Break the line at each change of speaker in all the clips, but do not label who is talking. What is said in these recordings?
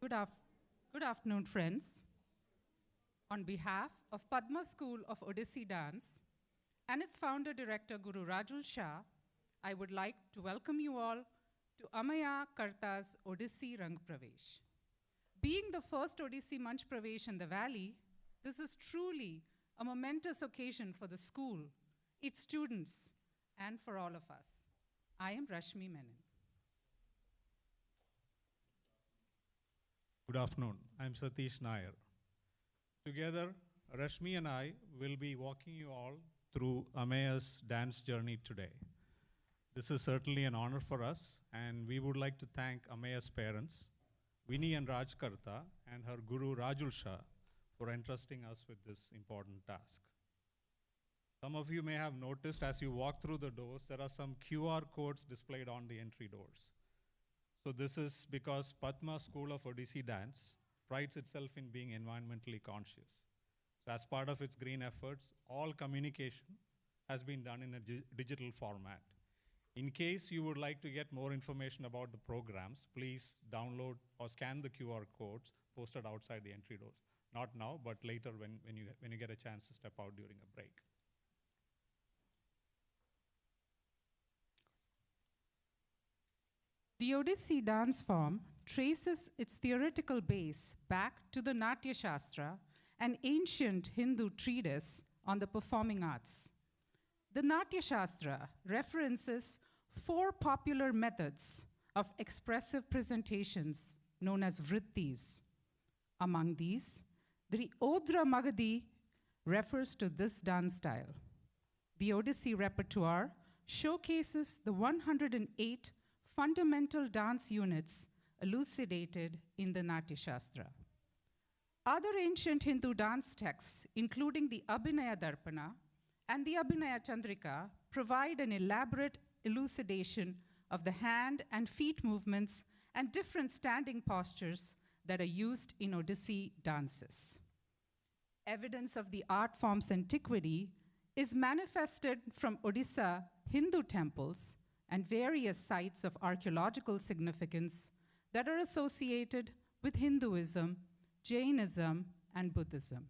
Good, good afternoon, friends. On behalf of Padma School of Odissi Dance and its founder director Guru Rajul Shah, I would like to welcome you all to Ameya Karta's Odissi Manchpravesh. Being the first Odissi Manchpravesh in the valley, this is truly a momentous occasion for the school, its students, and for all of us. I am Rashmi Menon.
Good afternoon. I'm Satish Nair. Together, Rashmi and I will be walking you all through Ameya's dance journey today. This is certainly an honor for us, and we would like to thank Ameya's parents, Vinny and Raj Karta, and her guru Rajul Shah for entrusting us with this important task. Some of you may have noticed as you walk through the doors, there are some QR codes displayed on the entry doors. So this is because Padma School of Odissi Dance prides itself in being environmentally conscious. So as part of its green efforts, all communication has been done in a digital format. In case you would like to get more information about the programs, please download or scan the QR codes posted outside the entry doors. Not now, but later when you get a chance to step out during a break.
The Odissi dance form traces its theoretical base back to the Natya Shastra, an ancient Hindu treatise on the performing arts. The Natya Shastra references 4 popular methods of expressive presentations known as vrittis. Among these, the Odra Magadhi refers to this dance style. The Odissi repertoire showcases the 108 fundamental dance units elucidated in the Natya Shastra. Other ancient Hindu dance texts, including the Abhinaya Darpana and the Abhinaya Chandrika, provide an elaborate elucidation of the hand and feet movements and different standing postures that are used in Odissi dances. Evidence of the art form's antiquity is manifested from Odisha Hindu temples and various sites of archaeological significance that are associated with Hinduism, Jainism, and Buddhism.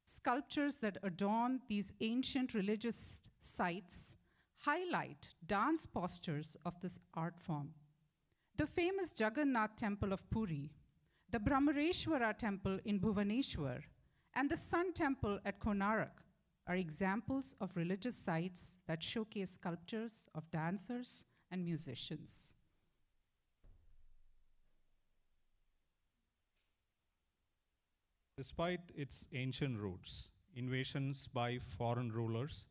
Sculptures that adorn these ancient religious sites highlight dance postures of this art form. The famous Jagannath Temple of Puri, the Brahmareshwara Temple in Bhuvaneshwar, and the Sun Temple at Konark are examples of religious sites that showcase sculptures of dancers and musicians.
Despite its ancient roots, invasions by foreign rulers,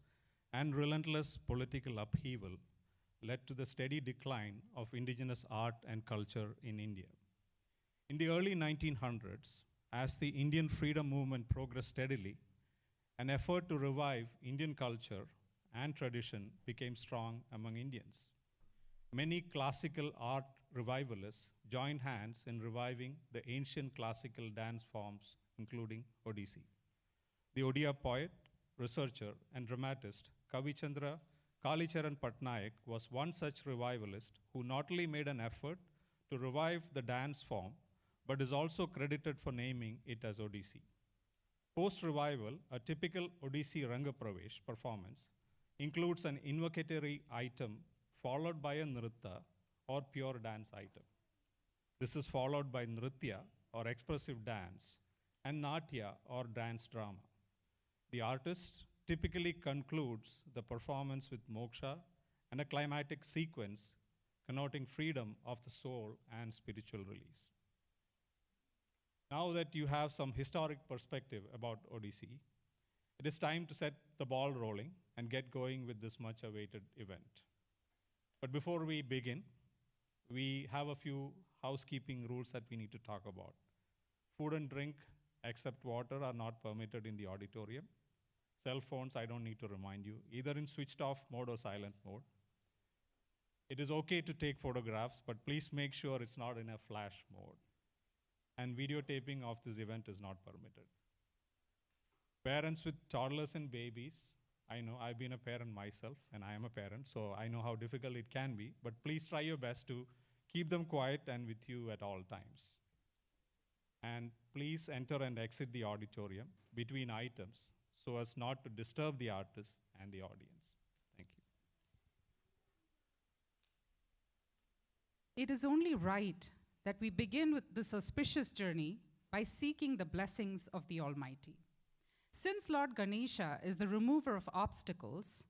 and relentless political upheaval led to the steady decline of indigenous art and culture in India. In the early 1900s, as the Indian freedom movement progressed steadily, an effort to revive Indian culture and tradition became strong among Indians. Many classical art revivalists joined hands in reviving the ancient classical dance forms, including Odissi. The Odia poet, researcher, and dramatist Kavichandra Kalicharan Patnaik was one such revivalist who not only made an effort to revive the dance form, but is also credited for naming it as Odissi. Post-revival, a typical Odissi Rangapravesh performance includes an invocatory item followed by a nritta or pure dance item. This is followed by nritya or expressive dance and natya or dance drama. The artist typically concludes the performance with moksha and a climatic sequence connoting freedom of the soul and spiritual release. Now that you have some historic perspective about Odissi, it is time to set the ball rolling and get going with this much awaited event. But before we begin, we have a few housekeeping rules that we need to talk about. Food and drink, except water, are not permitted in the auditorium. Cell phones, I don't need to remind you, either in switched off mode or silent mode. It is okay to take photographs, but please make sure it's not in a flash mode. And videotaping of this event is not permitted. Parents with toddlers and babies, I know I've been a parent myself, and I am a parent, so I know how difficult it can be, but please try your best to keep them quiet and with you at all times. And please enter and exit the auditorium between items so as not to disturb the artist and the audience. Thank you.
It is only right that we begin with this auspicious journey by seeking the blessings of the Almighty. Since Lord Ganesha is the remover of obstacles,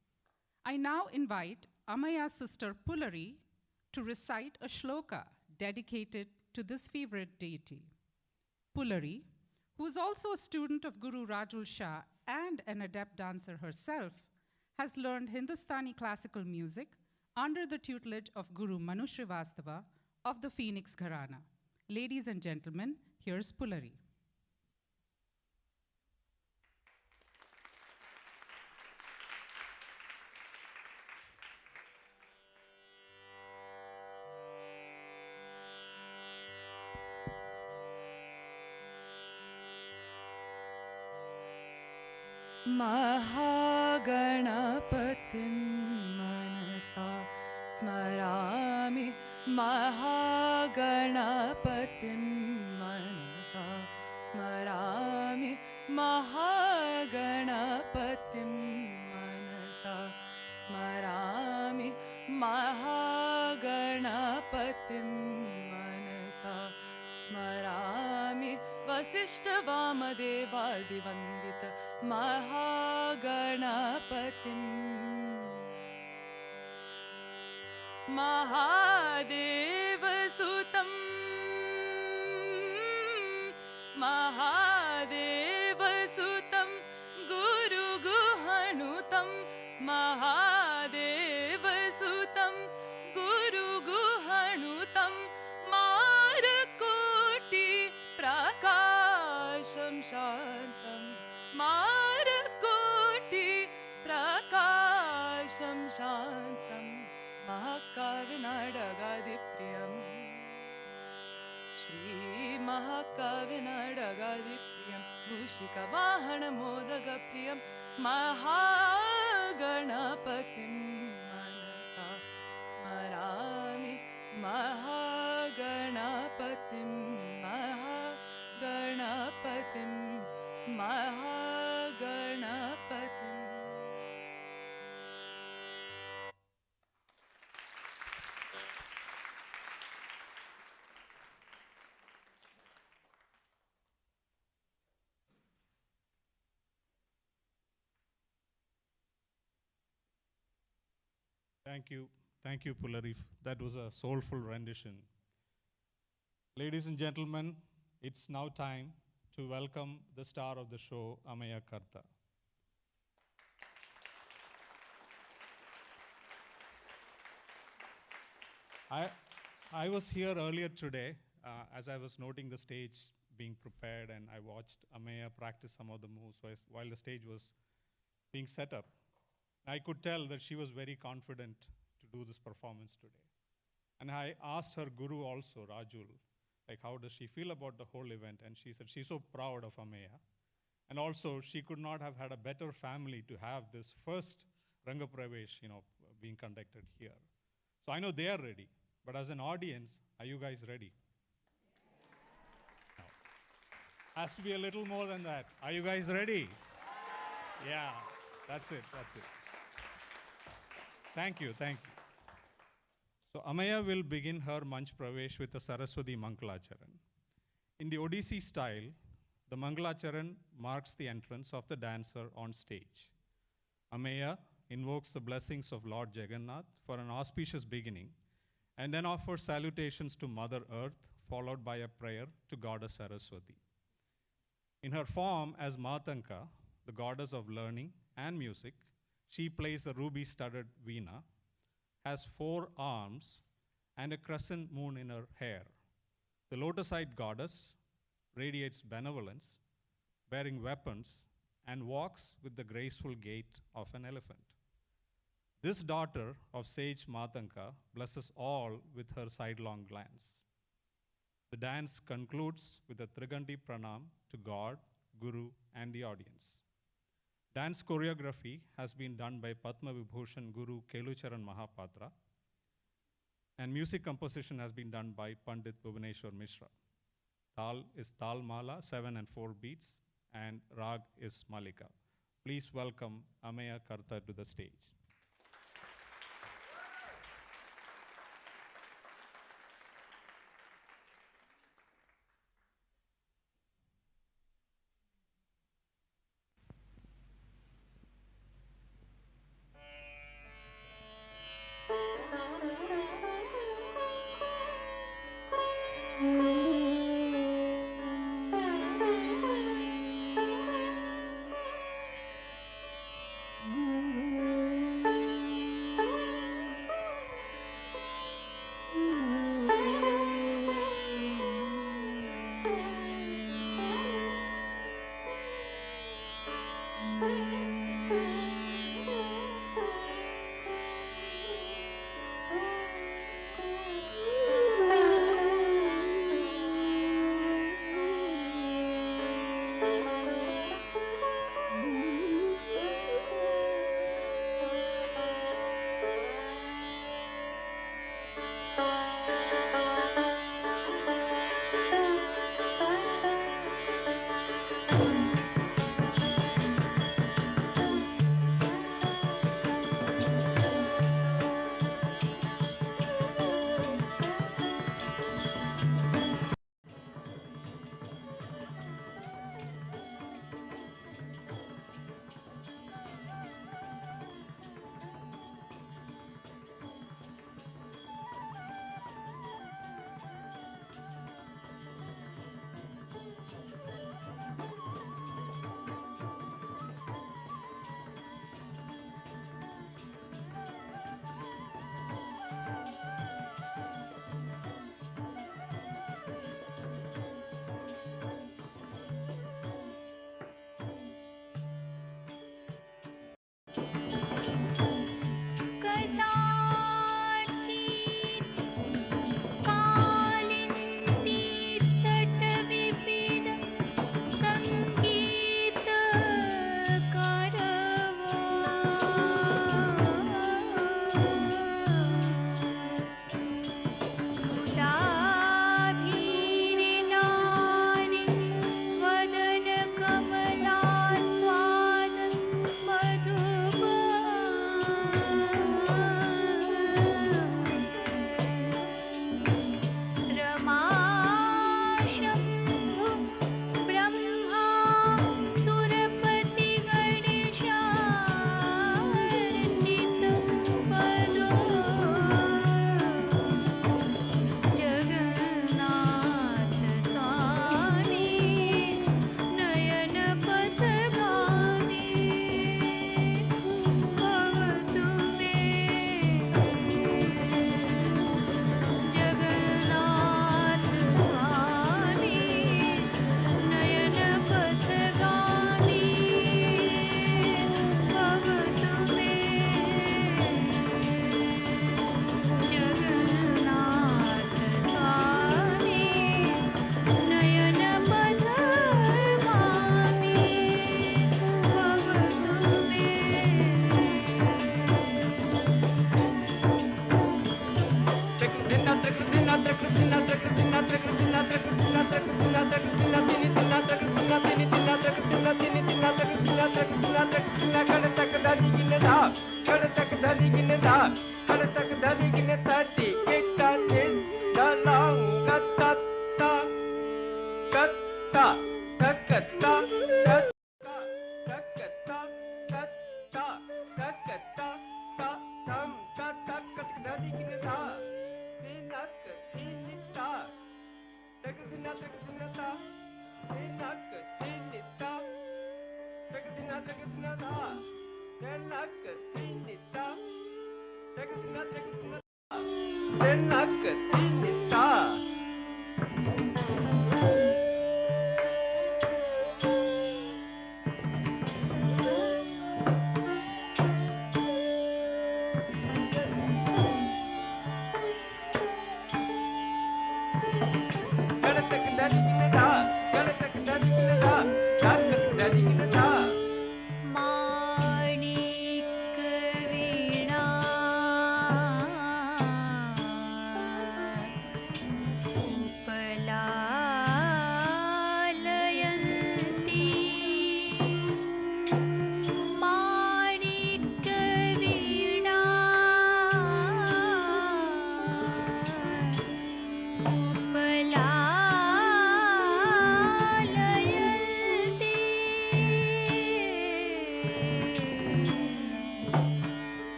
I now invite Ameya's sister Pulari to recite a shloka dedicated to this favorite deity. Pulari, who is also a student of Guru Rajul Shah and an adept dancer herself, has learned Hindustani classical music under the tutelage of Guru Manu Srivastava of the Phoenix Gharana. Ladies and gentlemen, here's Pulari.
महागणपतिं मनसा स्मरामि महागणपतिं मनसा स्मरामि महागणपतिं मनसा स्मरामि महागणपतिं मनसा स्मरामि वसिष्ठवामदेवादिवन्दित महागणपतिं महादेवसुतं महादेवसुतं गुरुगुहनुतं महादेवसुतं गुरुगुहनुतं मारकोटि प्रकाशं शान्तं मारकोटि प्रकाशं शान्तं महाकाव्यनाटकादिप्रियम् श्रीमहाकाव्यनाटकादिप्रियं मूषिकवाहनमोदकप्रियं महागणपतिं मनसा स्मरामि महागणपतिं महागणपतिं महागणपतिम्.
Thank you, Pulari. That was a soulful rendition. Ladies and gentlemen, it's now time to welcome the star of the show, Ameya Karta. I was here earlier today as I was noting the stage being prepared, and I watched Ameya practice some of the moves while the stage was being set up. I could tell that she was very confident to do this performance today. And I asked her guru also, Rajul, like how does she feel about the whole event? And she said she's so proud of Ameya. And also she could not have had a better family to have this first Manchpravesh, being conducted here. So I know they are ready, but as an audience, are you guys ready? No. Has to be a little more than that. Are you guys ready? Yeah, that's it. Thank you. So Ameya will begin her Manchpravesh with a Saraswati Mangalacharan. In the Odissi style, the Mangalacharan marks the entrance of the dancer on stage. Ameya invokes the blessings of Lord Jagannath for an auspicious beginning, and then offers salutations to Mother Earth, followed by a prayer to Goddess Saraswati. In her form as Matanka, the goddess of learning and music, she plays a ruby-studded veena, has 4 arms, and a crescent moon in her hair. The lotus-eyed goddess radiates benevolence, bearing weapons, and walks with the graceful gait of an elephant. This daughter of sage Matanka blesses all with her sidelong glance. The dance concludes with a Triganti Pranam to God, Guru, and the audience. Dance choreography has been done by Padma Vibhushan Guru Kelucharan Mahapatra, and music composition has been done by Pandit Bhuvaneshwar Mishra. Tal is Tal Mala, 7 and 4 beats, and Rag is Malika. Please welcome Ameya Karta to the stage.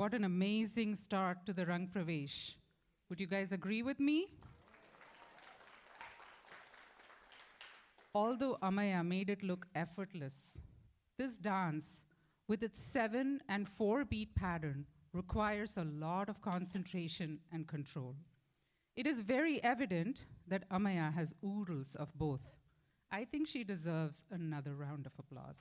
What an amazing start to the Manchpravesh. Would you guys agree with me? Although Ameya made it look effortless, this dance, with its 7 and 4 beat pattern, requires a lot of concentration and control. It is very evident that Ameya has oodles of both. I think she deserves another round of applause.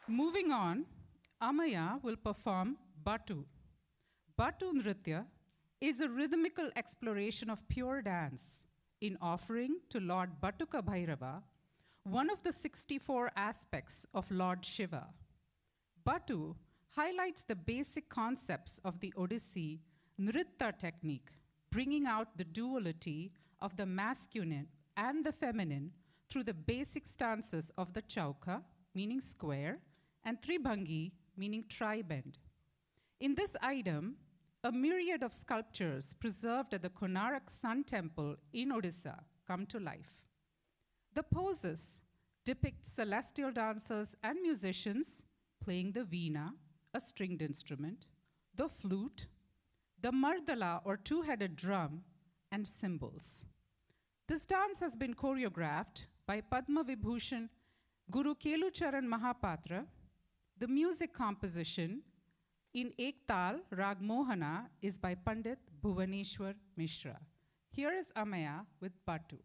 Moving on, Ameya will perform Batu. Batu Nritya is a rhythmical exploration of pure dance in offering to Lord Batuka Bhairava, one of the 64 aspects of Lord Shiva. Batu highlights the basic concepts of the Odissi Nritta technique, bringing out the duality of the masculine and the feminine through the basic stances of the chauka, meaning square, and tribhangi, meaning tri-bend. In this item, a myriad of sculptures preserved at the Konarak Sun Temple in Odisha come to life. The poses depict celestial dancers and musicians playing the veena, a stringed instrument, the flute, the mardala or two-headed drum, and cymbals. This dance has been choreographed by Padma Vibhushan Guru Kelucharan Mahapatra. The music composition in Ektal Rag Mohana is by Pandit Bhuvaneshwar Mishra. Here is Ameya with Batu.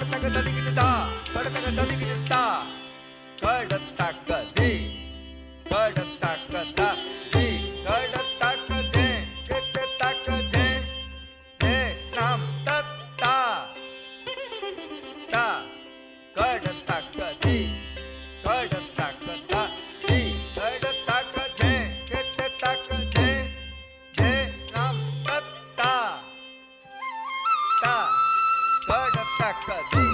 Kadataga dadigita, kadataga dadigita, kadataga di, kadataga da, di, kadataga de, kadataga de, de nam tatta, ta, kadataga di, kadataga da, di, kadataga de, kadataga de nam tatta, ta. Kadataga di,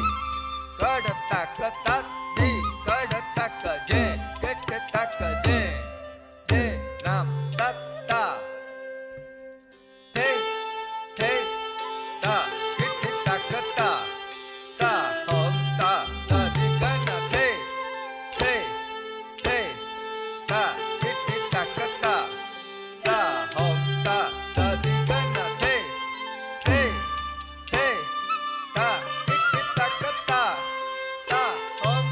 kadataga ta di, kadataga je, kadataga je nam tatta, te ta, kadataga ta hom ta di gana te ta, kadataga ta hom ta di gana te ta, kadataga ta hom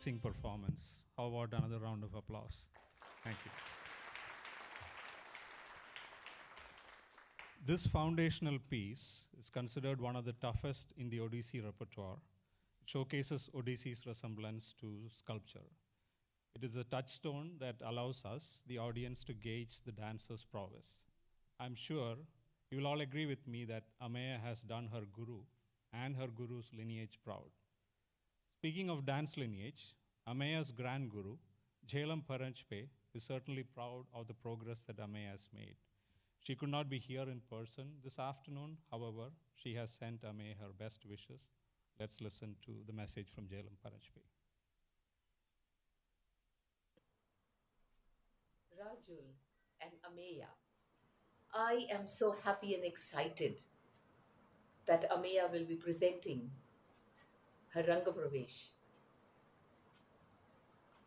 Sing performance. How about another round of applause? Thank you. This foundational piece is considered one of the toughest in the Odissi repertoire. It showcases Odisse's resemblance to sculpture. It is a touchstone that allows us, the audience, to gauge the dancer's prowess. I'm sure you will all agree with me that Ameya has done her guru and her guru's lineage proud. Speaking of dance lineage, Ameya's grand guru, Jhelam Paranjpe, is certainly proud of the progress that Ameya has made. She could not be here in person this afternoon. However, she has sent Ameya her best wishes. Let's listen to the message from Jhelam Paranjpe.
Rajul and Ameya, I am so happy and excited that Ameya will be presenting her Ranga Pravesh.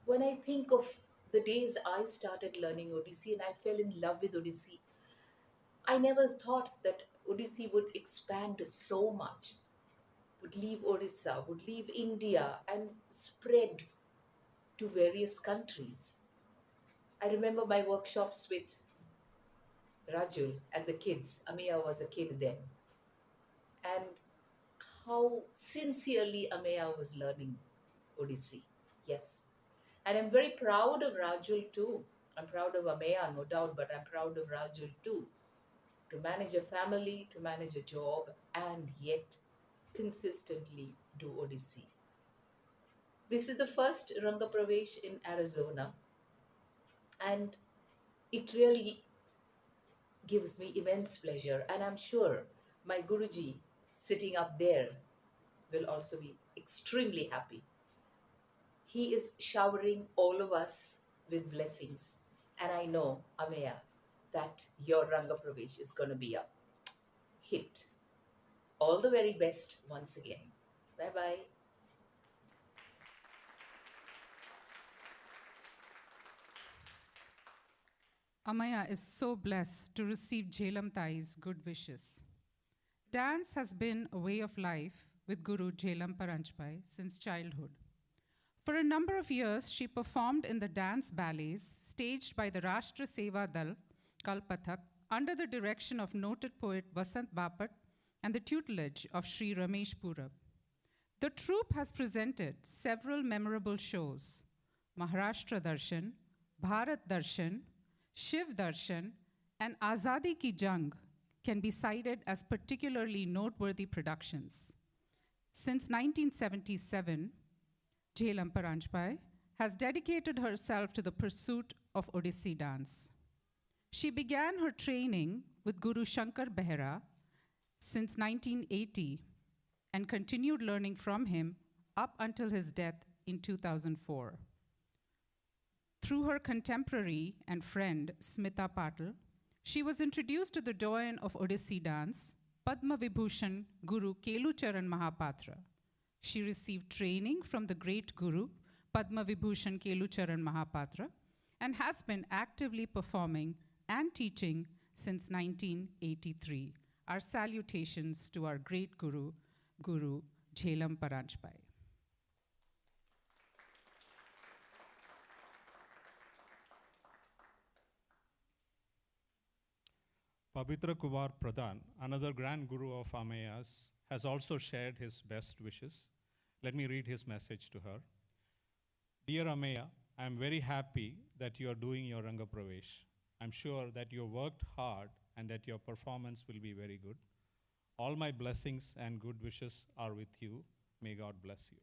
When I think of the days I started learning Odissi and I fell in love with Odissi, I never thought that Odissi would expand so much, would leave Odisha, would leave India and spread to various countries. I remember my workshops with Rajul and the kids. Ameya was a kid then. And how sincerely Ameya was learning Odissi. Yes. And I'm very proud of Rajul too. I'm proud of Ameya, no doubt, but I'm proud of Rajul too. To manage a family, to manage a job, and yet consistently do Odissi. This is the first Ranga Pravesh in Arizona, and it really gives me immense pleasure. And I'm sure my Guruji sitting up there will also be extremely happy. He is showering all of us with blessings. And I know, Ameya, that your Ranga Pravesh is going to be a hit. All the very best once again. Bye-bye.
Amaya is so blessed to receive Jhelam Tai's good wishes. Dance has been a way of life with Guru Jhelam Paranjpai since childhood. For a number of years, she performed in the dance ballets staged by the Rashtra Seva Dal, Kalpathak, under the direction of noted poet Vasant Bapat and the tutelage of Sri Ramesh Purab. The troupe has presented several memorable shows: Maharashtra Darshan, Bharat Darshan, Shiv Darshan, and Azadi Ki Jang can be cited as particularly noteworthy productions. Since 1977, Jhelam Paranjpai has dedicated herself to the pursuit of Odissi dance. She began her training with Guru Shankar Behera since 1980 and continued learning from him up until his death in 2004. Through her contemporary and friend Smita Patil, she was introduced to the doyen of Odissi dance, Padma Vibhushan Guru Kelucharan Mahapatra. She received training from the great Guru, Padma Vibhushan Kelucharan Mahapatra, and has been actively performing and teaching since 1983. Our salutations to our great Guru, Guru Jhelam Paranjpai.
Pavitra Kumar Pradhan, another grand guru of Ameya's, has also shared his best wishes. Let me read his message to her. Dear Ameya, I am very happy that you are doing your Ranga Pravesh. I'm sure that you worked hard and that your performance will be very good. All my blessings and good wishes are with you. May God bless you.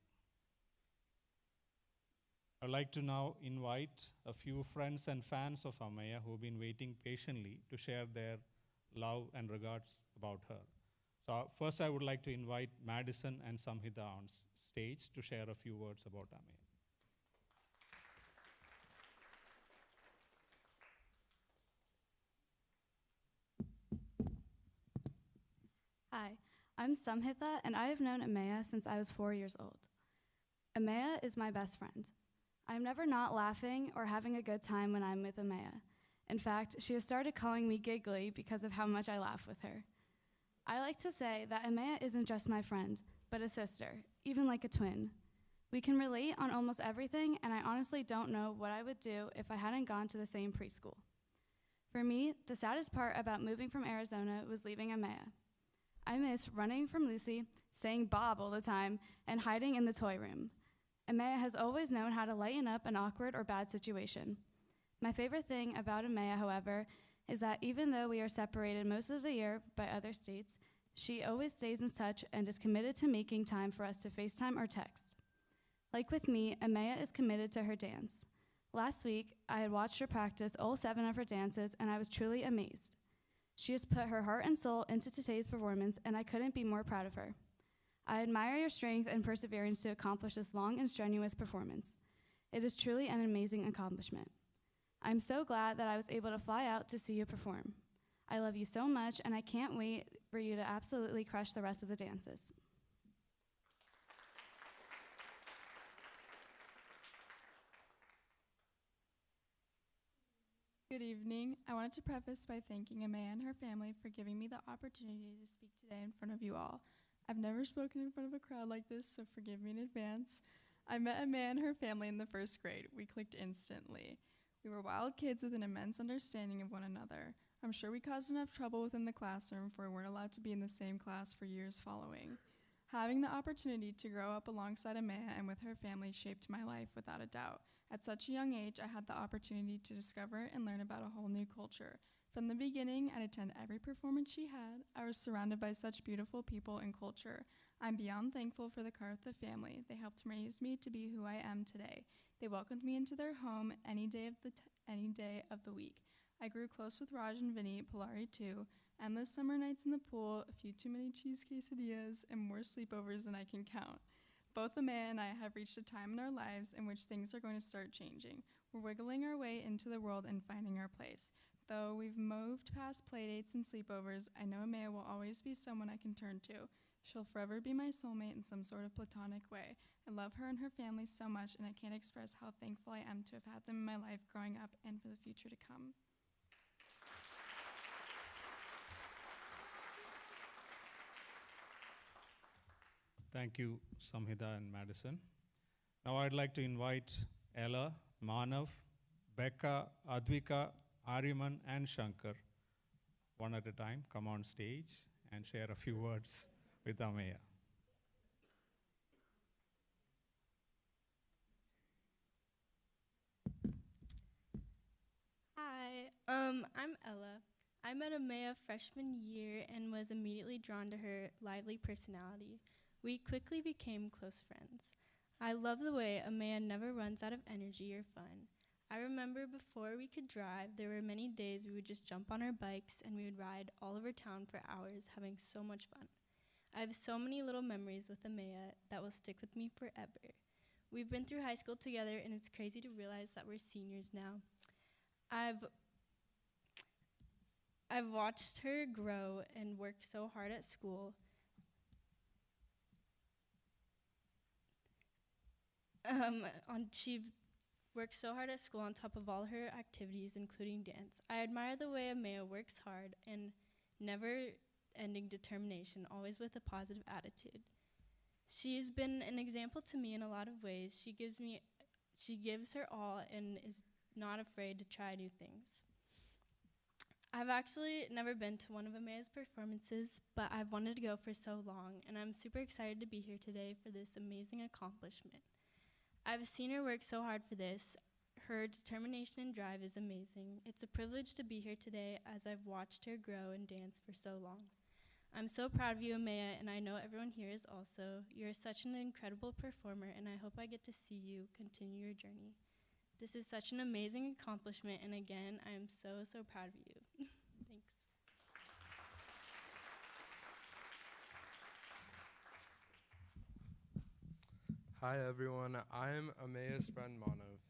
I'd like to now invite a few friends and fans of Ameya who have been waiting patiently to share their love and regards about her. So first I would like to invite Madison and Samhita on stage to share a few words about Ameya.
Hi, I'm Samhita, and I have known Ameya since I was 4 years old. Ameya is my best friend. I'm never not laughing or having a good time when I'm with Ameya. In fact, she has started calling me Giggly because of how much I laugh with her. I like to say that Ameya isn't just my friend, but a sister, even like a twin. We can relate on almost everything, and I honestly don't know what I would do if I hadn't gone to the same preschool. For me, the saddest part about moving from Arizona was leaving Ameya. I miss running from Lucy, saying Bob all the time, and hiding in the toy room. Ameya has always known how to lighten up an awkward or bad situation. My favorite thing about Ameya, however, is that even though we are separated most of the year by other states, she always stays in touch and is committed to making time for us to FaceTime or text. Like with me, Ameya is committed to her dance. Last week, I had watched her practice all 7 of her dances, and I was truly amazed. She has put her heart and soul into today's performance, and I couldn't be more proud of her. I admire your strength and perseverance to accomplish this long and strenuous performance. It is truly an amazing accomplishment. I'm so glad that I was able to fly out to see you perform. I love you so much, and I can't wait for you to absolutely crush the rest of the dances.
Good evening. I wanted to preface by thanking Ameya and her family for giving me the opportunity to speak today in front of you all. I've never spoken in front of a crowd like this, so forgive me in advance. I met Ameya and her family in the 1st grade. We clicked instantly. We were wild kids with an immense understanding of one another. I'm sure we caused enough trouble within the classroom, for we weren't allowed to be in the same class for years following. Having the opportunity to grow up alongside Ameya and with her family shaped my life without a doubt. At such a young age, I had the opportunity to discover and learn about a whole new culture. From the beginning, I'd attend every performance she had. I was surrounded by such beautiful people and culture. I'm beyond thankful for the Kartha family. They helped raise me to be who I am today. They welcomed me into their home any day of the week. I grew close with Raj and Vinny, Polari too. Endless summer nights in the pool, a few too many cheese quesadillas, and more sleepovers than I can count. Both Ameya and I have reached a time in our lives in which things are going to start changing. We're wiggling our way into the world and finding our place. Though we've moved past playdates and sleepovers, I know Ameya will always be someone I can turn to. She'll forever be my soulmate in some sort of platonic way. I love her and her family so much, and I can't express how thankful I am to have had them in my life growing up and for the future to come.
Thank you, Samhita and Madison. Now I'd like to invite Ella, Manav, Becca, Advika, Ariman, and Shankar, one at a time, come on stage and share a few words with Ameya.
Hi, I'm Ella. I met Ameya freshman year and was immediately drawn to her lively personality. We quickly became close friends. I love the way Ameya never runs out of energy or fun. I remember before we could drive, there were many days we would just jump on our bikes and we would ride all over town for hours, having so much fun. I have so many little memories with Ameya that will stick with me forever. We've been through high school together, and it's crazy to realize that we're seniors now. I've watched her grow and work so hard at school. She works so hard at school on top of all her activities, including dance. I admire the way Ameya works hard and never-ending determination, always with a positive attitude. She's been an example to me in a lot of ways. She gives her all and is not afraid to try new things. I've actually never been to one of Ameya's performances, but I've wanted to go for so long, and I'm super excited to be here today for this amazing accomplishment. I've seen her work so hard for this. Her determination and drive is amazing. It's a privilege to be here today as I've watched her grow and dance for so long. I'm so proud of you, Ameya, and I know everyone here is also. You're such an incredible performer, and I hope I get to see you continue your journey. This is such an amazing accomplishment, and again, I am so, so proud of you. Thanks.
Hi everyone, I'm Ameya's friend Manav.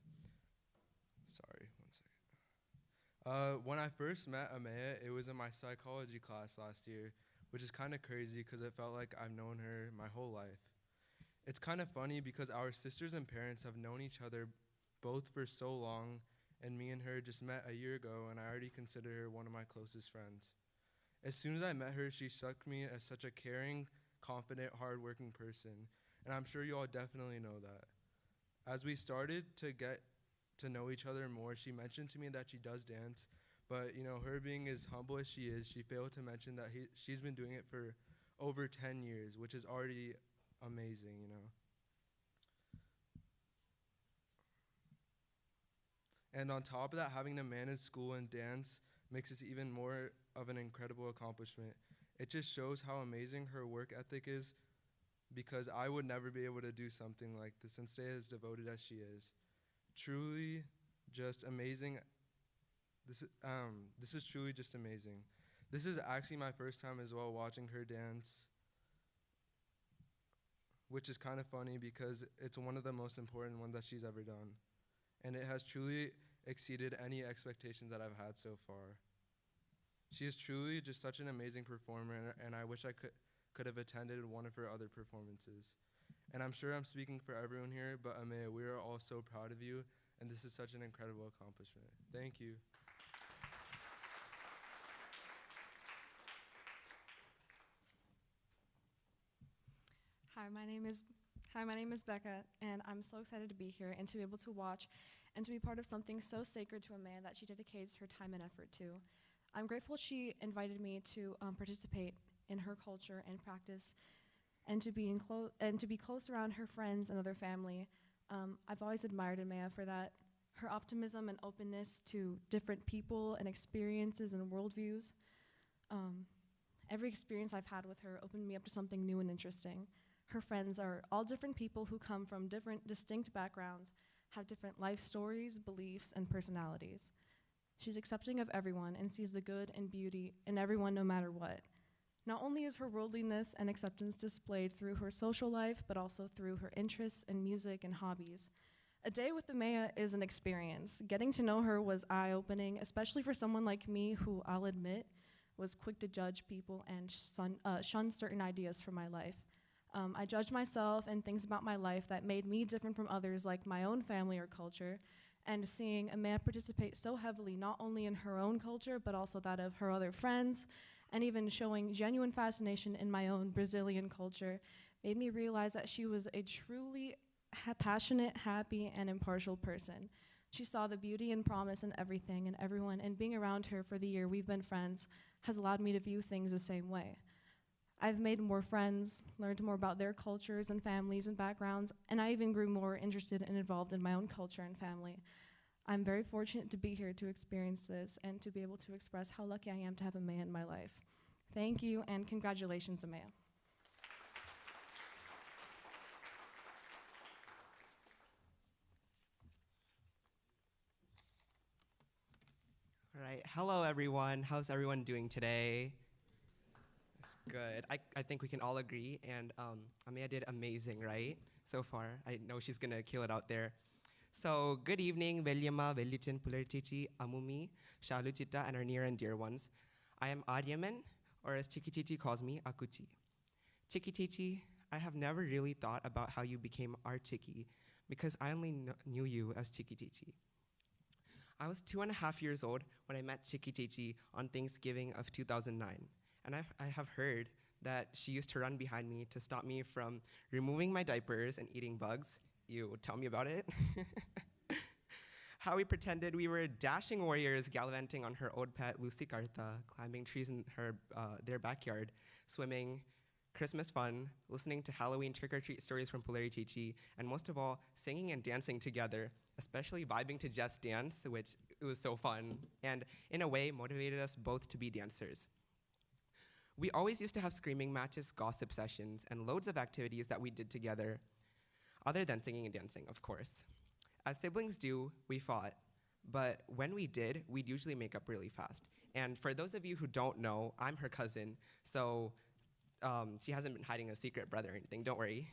Sorry, 1 second. When I first met Ameya, it was in my psychology class last year, which is kind of crazy because it felt like I've known her my whole life. It's kind of funny because our sisters and parents have known each other both for so long, and me and her just met a year ago, and I already consider her one of my closest friends. As soon as I met her, she struck me as such a caring, confident, hardworking person, and I'm sure you all definitely know that. As we started to get to know each other more, she mentioned to me that she does dance, but her being as humble as she is, she failed to mention that she's been doing it for over 10 years, which is already amazing. And on top of that, having to manage school and dance makes this even more of an incredible accomplishment. It just shows how amazing her work ethic is, because I would never be able to do something like this and stay as devoted as she is. Truly just amazing. This is truly just amazing. This is actually my first time as well watching her dance, which is kind of funny because it's one of the most important ones that she's ever done. And it has truly exceeded any expectations that I've had so far. She is truly just such an amazing performer, and I wish I could have attended one of her other performances. And I'm sure I'm speaking for everyone here, but Ameya, we are all so proud of you, and this is such an incredible accomplishment. Thank you.
Hi, my name is Becca, and I'm so excited to be here and to be able to watch and to be part of something so sacred to Ameya that she dedicates her time and effort to. I'm grateful she invited me to participate in her culture and practice, and to be close around her friends and other family. I've always admired Ameya for that, her optimism and openness to different people and experiences and worldviews. Every experience I've had with her opened me up to something new and interesting. Her friends are all different people who come from different distinct backgrounds, have different life stories, beliefs, and personalities. She's accepting of everyone and sees the good and beauty in everyone no matter what. Not only is her worldliness and acceptance displayed through her social life, but also through her interests in music and hobbies. A day with Ameya is an experience. Getting to know her was eye-opening, especially for someone like me who, I'll admit, was quick to judge people and shun certain ideas from my life. I judged myself and things about my life that made me different from others, like my own family or culture, and seeing Ameya participate so heavily, not only in her own culture, but also that of her other friends, and even showing genuine fascination in my own Brazilian culture, made me realize that she was a truly passionate, happy, and impartial person. She saw the beauty and promise in everything and everyone, and being around her for the year we've been friends has allowed me to view things the same way. I've made more friends, learned more about their cultures and families and backgrounds, and I even grew more interested and involved in my own culture and family. I'm very fortunate to be here to experience this and to be able to express how lucky I am to have Ameya in my life. Thank you, and congratulations, Ameya.
All right, hello everyone. How's everyone doing today? Good. I think we can all agree, and Ameya did amazing, right? So far, I know she's gonna kill it out there. So, good evening, Velyama, Velyutin, Pulartichi, Amumi, Shaluchita, and our near and dear ones. I am Aryaman, or as Chikitichi calls me, Akuti. Chikitichi, I have never really thought about how you became our Chiki, because I only knew you as Chikitichi. I was 2.5 years old when I met Chikitichi on Thanksgiving of 2009. And I have heard that she used to run behind me to stop me from removing my diapers and eating bugs. You tell me about it. How we pretended we were dashing warriors gallivanting on her old pet Lucy Carta, climbing trees in their backyard, swimming, Christmas fun, listening to Halloween trick-or-treat stories from Pulari Chichi, and most of all, singing and dancing together, especially vibing to Just Dance, which it was so fun, and in a way motivated us both to be dancers. We always used to have screaming matches, gossip sessions, and loads of activities that we did together, other than singing and dancing, of course. As siblings do, we fought, but when we did, we'd usually make up really fast. And for those of you who don't know, I'm her cousin, so she hasn't been hiding a secret brother or anything, don't worry.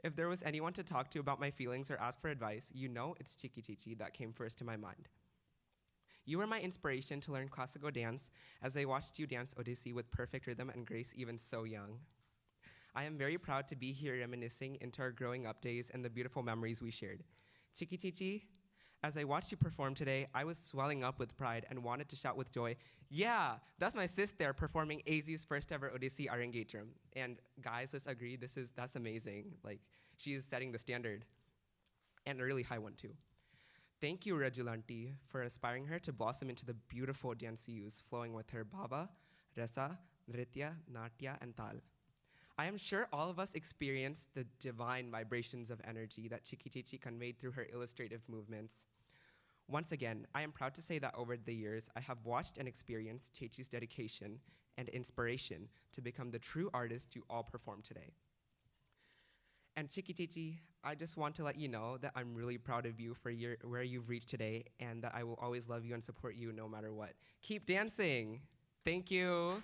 If there was anyone to talk to about my feelings or ask for advice, you know it's Chiki Chichi that came first to my mind. You were my inspiration to learn classical dance as I watched you dance Odissi with perfect rhythm and grace even so young. I am very proud to be here reminiscing into our growing up days and the beautiful memories we shared. Chiki Chichi, As I watched you perform today, I was swelling up with pride and wanted to shout with joy, yeah, that's my sis there performing AZ's first ever Odissi Arangetram. And guys, let's agree, that's amazing. Like, she's setting the standard, and a really high one too. Thank you, Rajulanti, for inspiring her to blossom into the beautiful danceyus flowing with her bhava, rasa, nritya, natya, and tal. I am sure all of us experienced the divine vibrations of energy that Chikichichi conveyed through her illustrative movements. Once again, I am proud to say that over the years, I have watched and experienced Chechi's dedication and inspiration to become the true artist you all perform today. And Chikichichi, I just want to let you know that I'm really proud of you for where you've reached today, and that I will always love you and support you no matter what. Keep dancing. Thank you.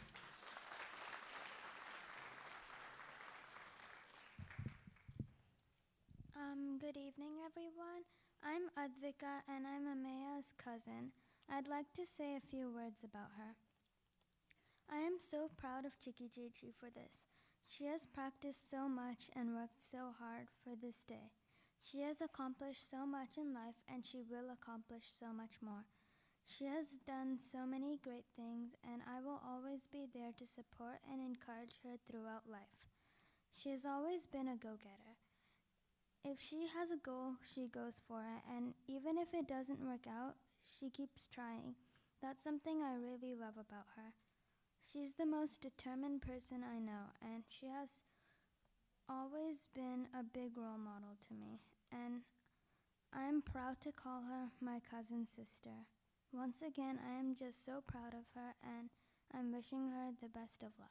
Good evening, everyone. I'm Advika, and I'm Ameya's cousin. I'd like to say a few words about her. I am so proud of Chikichichi for this. She has practiced so much and worked so hard for this day. She has accomplished so much in life, and she will accomplish so much more. She has done so many great things, and I will always be there to support and encourage her throughout life. She has always been a go-getter. If she has a goal, she goes for it, and even if it doesn't work out, she keeps trying. That's something I really love about her. She's the most determined person I know, and she has always been a big role model to me, and I'm proud to call her my cousin sister. Once again, I am just so proud of her, and I'm wishing her the best of luck.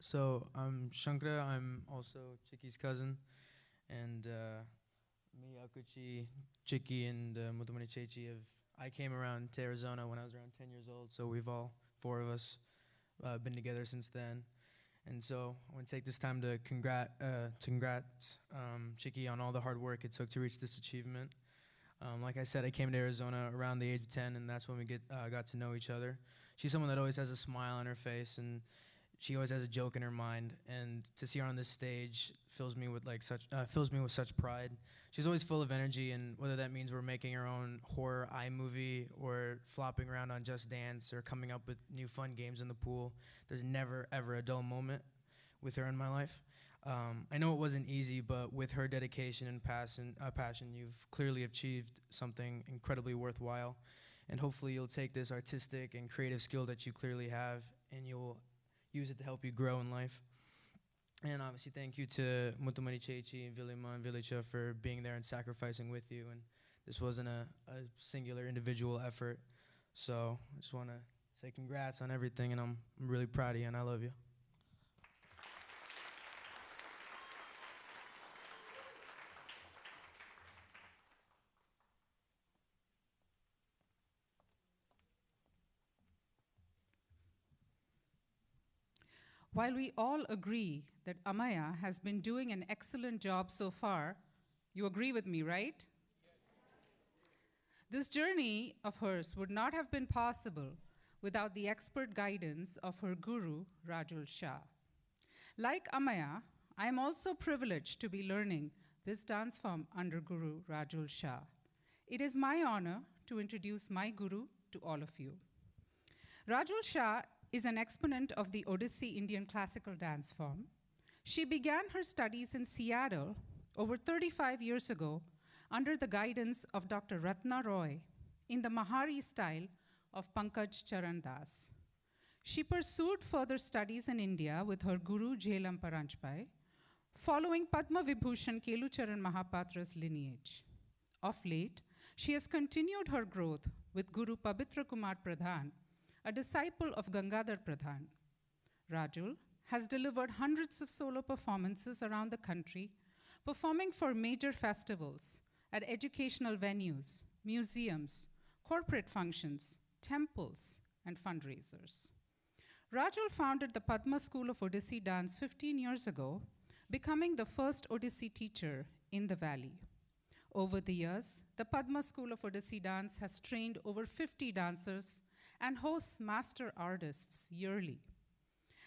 So I'm Shankara. I'm also Chiki's cousin, and me, Akuchi, Chiki, and Mutumani Chechi I came around to Arizona when I was around 10 years old. So we've all four of us been together since then, and so I want to take this time to congrats Chiki on all the hard work it took to reach this achievement. Like I said, I came to Arizona around the age of 10, and that's when we got to know each other. She's someone that always has a smile on her face, and she always has a joke in her mind, and to see her on this stage fills me with such pride. She's always full of energy, and whether that means we're making our own horror iMovie or flopping around on Just Dance or coming up with new fun games in the pool, there's never ever a dull moment with her in my life. I know it wasn't easy, but with her dedication and passion, you've clearly achieved something incredibly worthwhile, and hopefully you'll take this artistic and creative skill that you clearly have, and you'll use it to help you grow in life. And obviously thank you to Mutumani Chechi and Vilima and Vilicha for being there and sacrificing with you. And this wasn't a singular individual effort. So I just want to say congrats on everything, and I'm really proud of you, and I love you.
While we all agree that Ameya has been doing an excellent job so far, you agree with me, right? This journey of hers would not have been possible without the expert guidance of her guru, Rajul Shah. Like Ameya, I am also privileged to be learning this dance form under Guru Rajul Shah. It is my honor to introduce my guru to all of you. Rajul Shah is an exponent of the Odissi Indian classical dance form. She began her studies in Seattle over 35 years ago under the guidance of Dr. Ratna Roy in the Mahari style of Pankaj Charan Das. She pursued further studies in India with her guru Jhelam Paranjpai, following Padma Vibhushan Kelucharan Mahapatra's lineage. Of late, she has continued her growth with Guru Pabitra Kumar Pradhan, a disciple of Gangadhar Pradhan. Rajul has delivered hundreds of solo performances around the country, performing for major festivals, at educational venues, museums, corporate functions, temples, and fundraisers. Rajul founded the Padma School of Odissi Dance 15 years ago, becoming the first Odissi teacher in the valley. Over the years, the Padma School of Odissi Dance has trained over 50 dancers and hosts master artists yearly.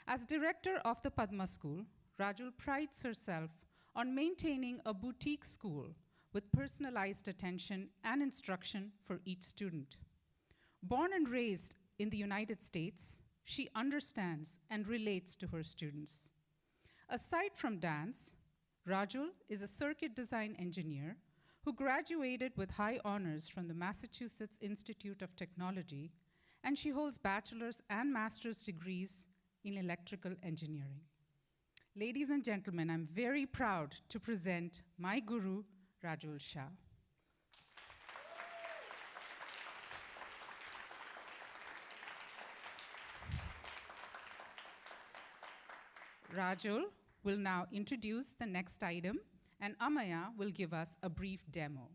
As director of the Padma School, Rajul prides herself on maintaining a boutique school with personalized attention and instruction for each student. Born and raised in the United States, she understands and relates to her students. Aside from dance, Rajul is a circuit design engineer who graduated with high honors from the Massachusetts Institute of Technology, and she holds bachelor's and master's degrees in electrical engineering. Ladies and gentlemen, I'm very proud to present my guru, Rajul Shah. Rajul will now introduce the next item, and Ameya will give us a brief demo.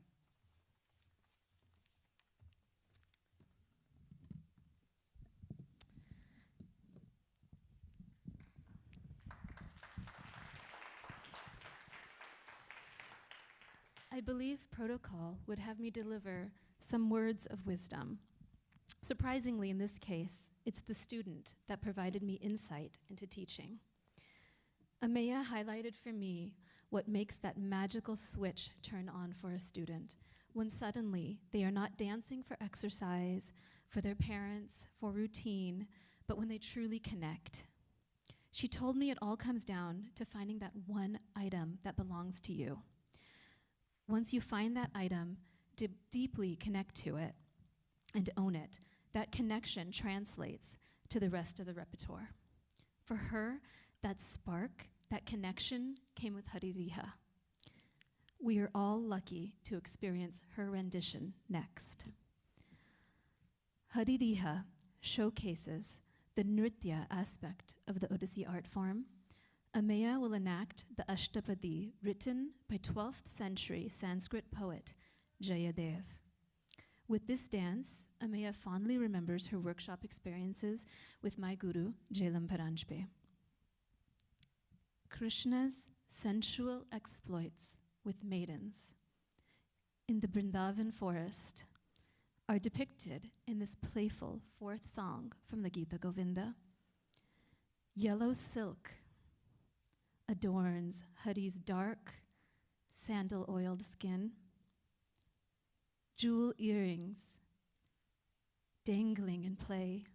I believe protocol would have me deliver some words of wisdom. Surprisingly, in this case, it's the student that provided me insight into teaching. Ameya highlighted for me what makes that magical switch turn on for a student when suddenly they are not dancing for exercise, for their parents, for routine, but when they truly connect. She told me it all comes down to finding that one item that belongs to you. Once you find that item, deeply connect to it and own it, that connection translates to the rest of the repertoire. For her, that spark, that connection came with Haririha. We are all lucky to experience her rendition next. Haririha showcases the nritya aspect of the Odissi art form. Ameya will enact the Ashtapadi written by 12th century Sanskrit poet Jayadev. With this dance, Ameya fondly remembers her workshop experiences with my guru, Jailam Paranjpe. Krishna's sensual exploits with maidens in the Vrindavan forest are depicted in this playful fourth song from the Gita Govinda. Yellow silk adorns Hari's dark, sandal-oiled skin. Jewel earrings, dangling in play,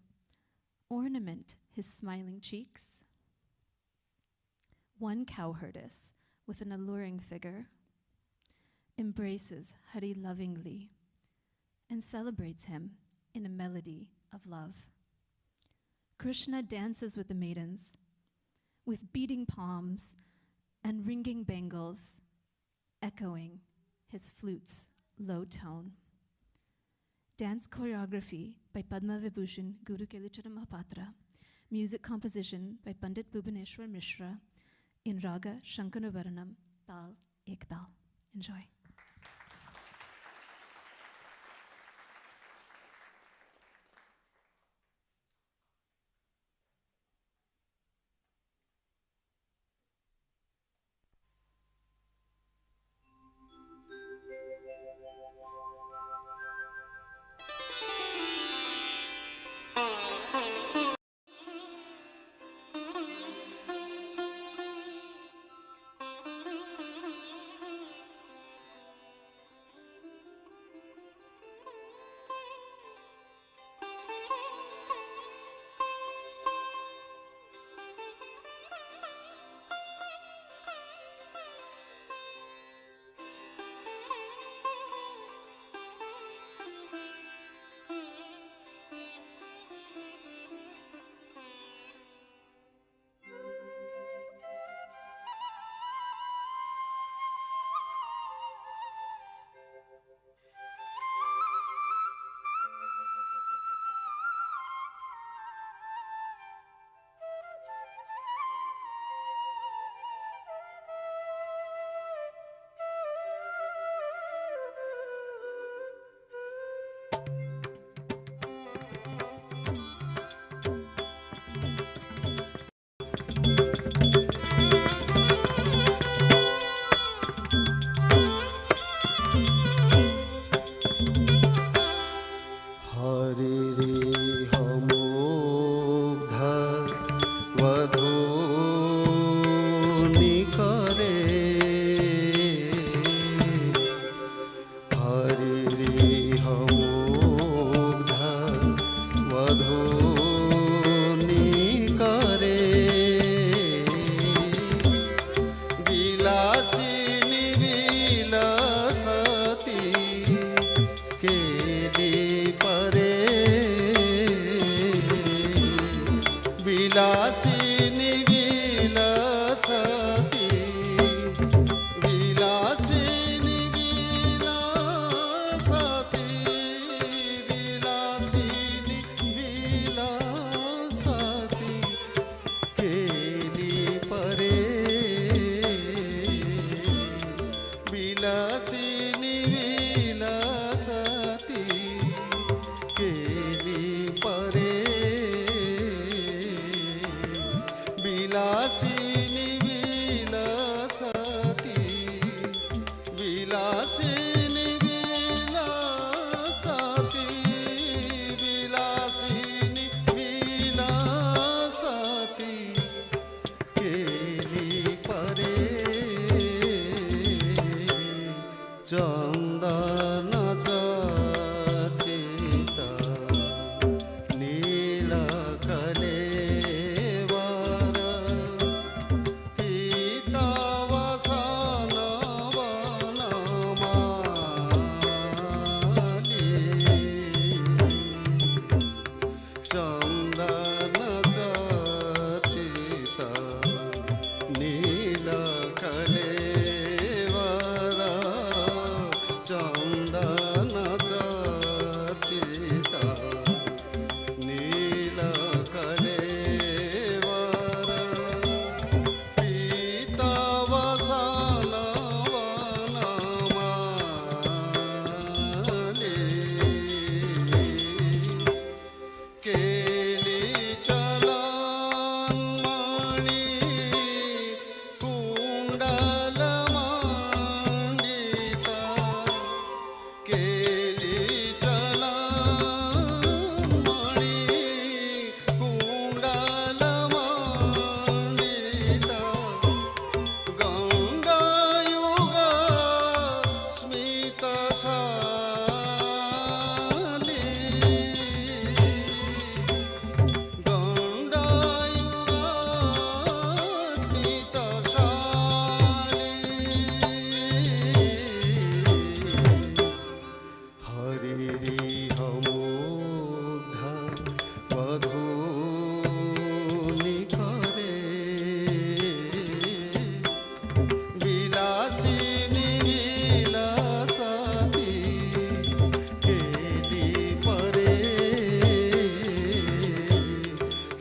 ornament his smiling cheeks. One cowherdess with an alluring figure embraces Hari lovingly and celebrates him in a melody of love. Krishna dances with the maidens, with beating palms and ringing bangles, echoing his flute's low tone. Dance choreography by Padma Vibhushan Guru Keluchara Mahapatra. Music composition by Pandit Bhubaneshwar Mishra in Raga Shankaravaranam Tal Ek Tal. Enjoy.
Vad हरिरिह Mugdha वधूनि करे विलासिनी विलसती केली परे विलासिनी विलसती विलासिनी विलसती विलासिनी विलसती केली परे विलासिनी विलसती केली परे विलासिनी विलसती विलासिनी विलसती विलासिनी विलसती केली परे चंदन चर्चित नील कलेवर पीतावसन वनमाली चंदन चर्चित नील कलेवर चंदन चर्चित नील कलेवर पीतावसन वनमाली केली चलनमणि कुंडल मांडिता केली चलनमणि कुंडल मांडिता गंगायुग स्मितशाली गंगायुग स्मितशाली हरिरिह मुग्धा वधूनि करे विलासिनी विलसती केली परे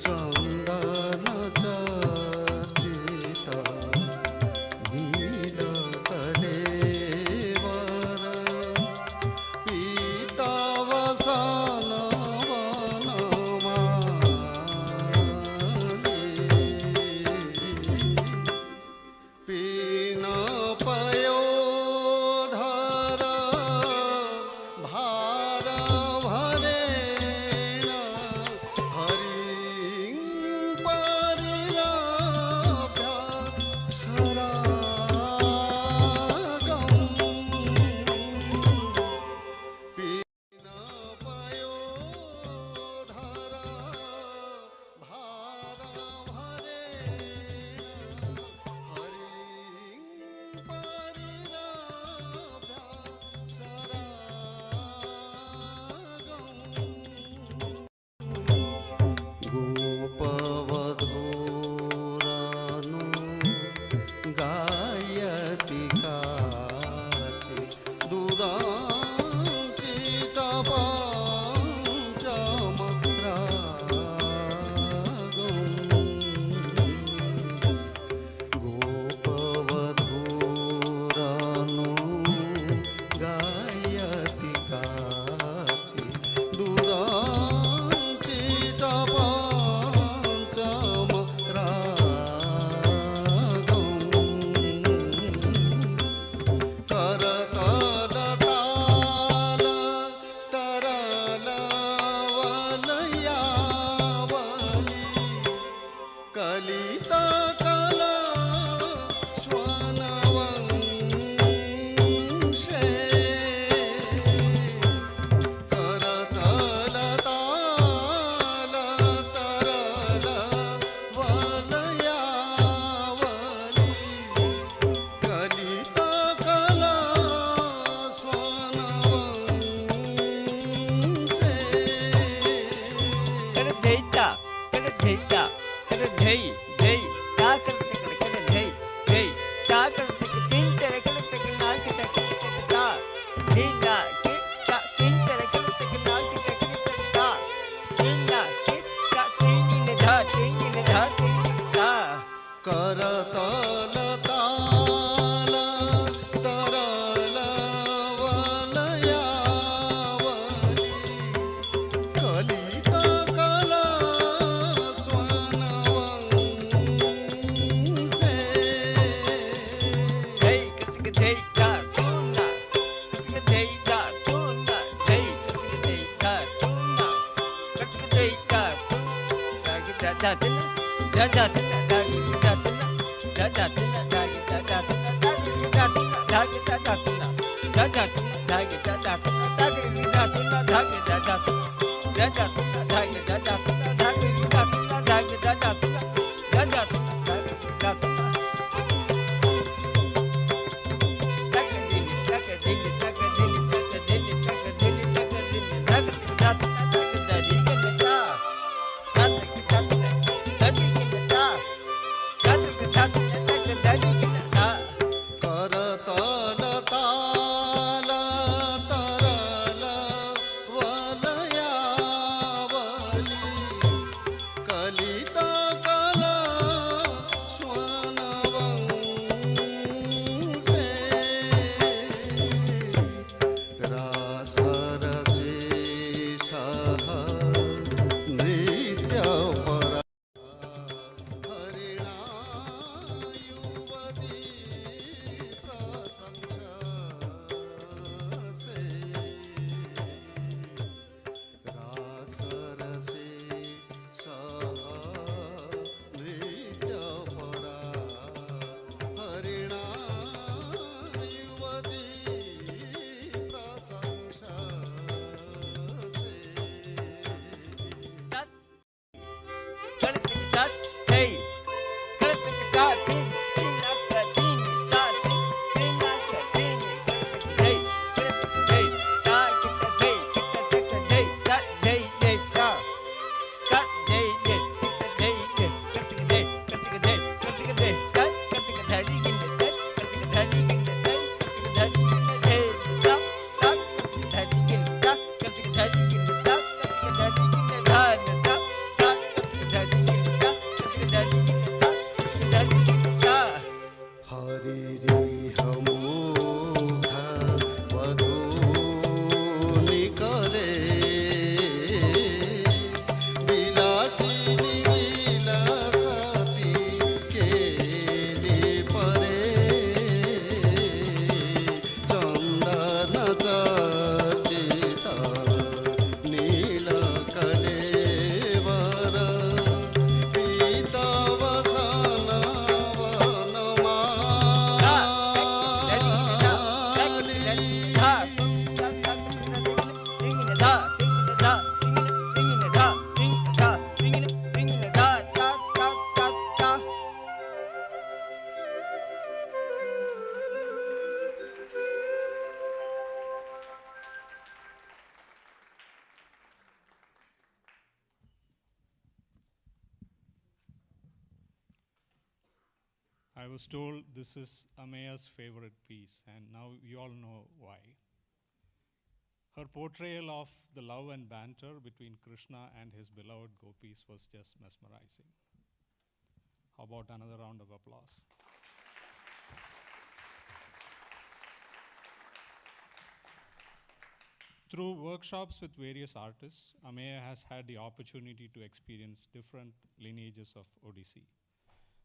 चंदन चर्चित नील कलेवर पीतावसन वनमाली पीन पयोधर भार भरेण हरिं परिराभ्य पीन पयोधर भार भरेण हरिं परिराभ्य गोपवधूरानु गायति काचे दुदांचित पंचमरागम् गोपवधूरानु गायति काचे दुदांचित पंचमरागम् करतलता
Dina kita kinta kita kita kita kita Dina kita tingin dha kita
करतल ताल तरल वलयावली कलित कल स्वनवंसे
Hey kita kita tuna kita kita tuna hey kita tuna kita tuna kita tuna Jaja tuna jaja tuna jaja tuna jaja tuna jaja tuna jaja tuna jaja tuna jaja tuna jaja tuna jaja tuna jaja tuna jaja tuna jaja tuna jaja tuna jaja tuna
करतल ताल तरल वलयावली कलित कल स्वनवंसे रासरशेषः नृत्यपरा हरिणा युवती प्रशंससे रासरशेषः नृत्यपरा हरिणा युवती प्रशंससे हरिरिहमुखा वधूनिकले विलासिनी विलासती केली परे चन्दन चर्चित नीलकलेवर पीतवसन
I was told this is Ameya's favorite piece, and now you all know why. Her portrayal of the love and banter between Krishna and his beloved gopis was just mesmerizing. How about another round of applause? Through workshops with various artists, Ameya has had the opportunity to experience different lineages of Odissi.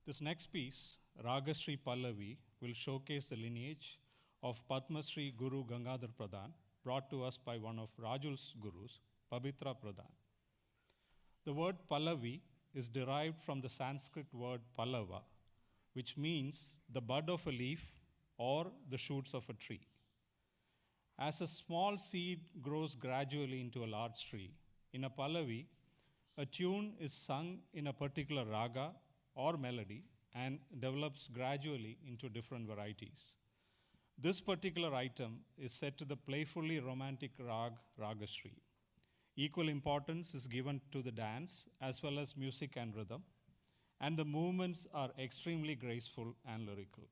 This next piece, Ragasri Pallavi, will showcase the lineage of Padma Shri Guru Gangadhar Pradhan, brought to us by one of Rajul's gurus, Pabitra Pradhan. The word Pallavi is derived from the Sanskrit word Pallava, which means the bud of a leaf or the shoots of a tree. As a small seed grows gradually into a large tree, in a Pallavi, a tune is sung in a particular raga or melody and develops gradually into different varieties. This particular item is set to the playfully romantic rag, Ragasri. Equal importance is given to the dance as well as music and rhythm, and the movements are extremely graceful and lyrical.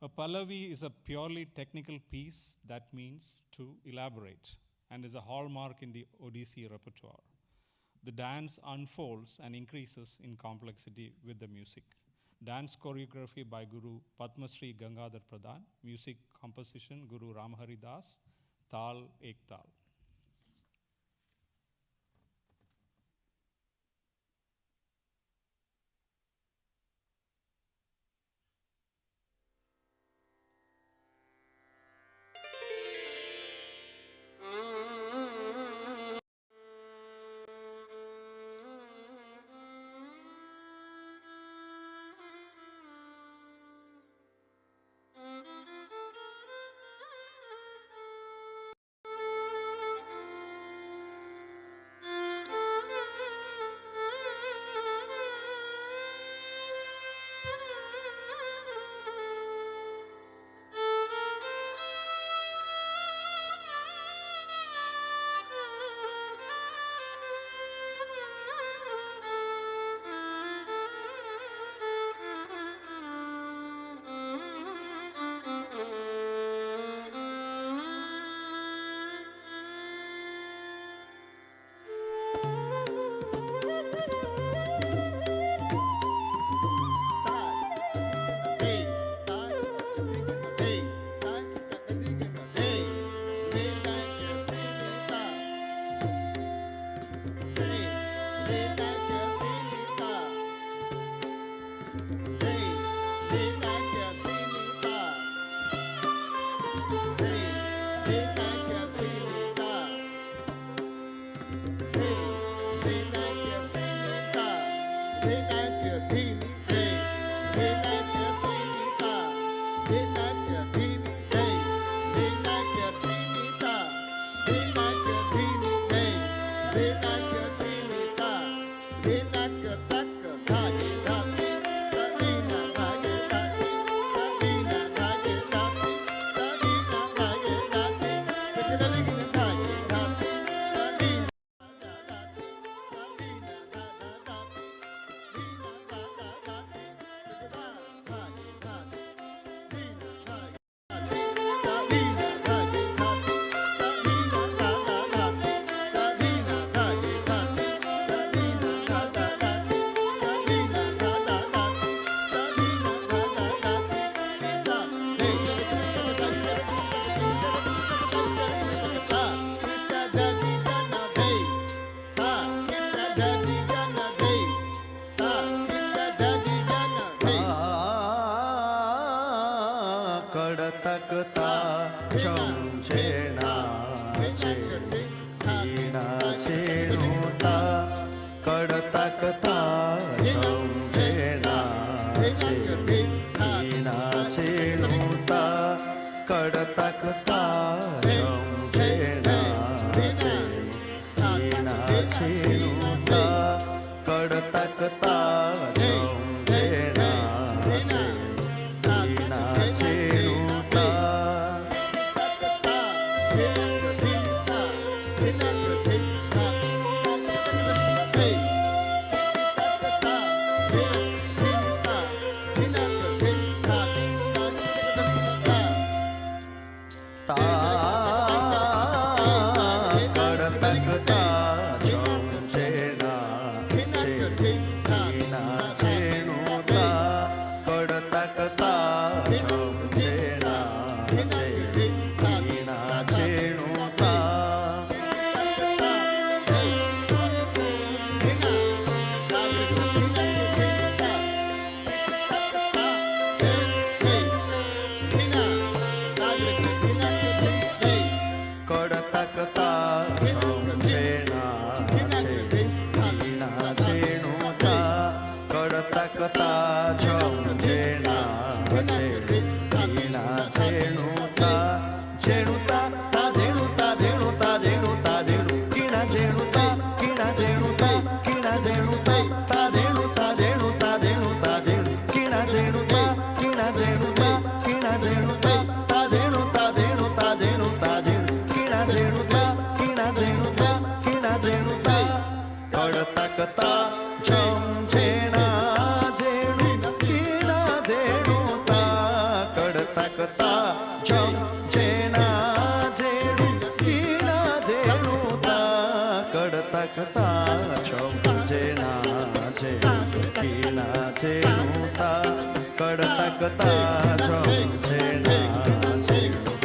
A Pallavi is a purely technical piece that means to elaborate and is a hallmark in the Odissi repertoire. The dance unfolds and increases in complexity with the music. Dance choreography by Guru Padma Shri Gangadhar Pradhan, music composition Guru Ramhari Das, Tal Ek Tal.
कडतकता चमचेनाचे वीणाचे नोता कडतकता चमचेनाचे वीणाचे नोता कडतकता चमचेनाचे वीणाचे नोता कडतकता चमचेनाचे कडता छेणुता कडतकता झम छेणा छेणु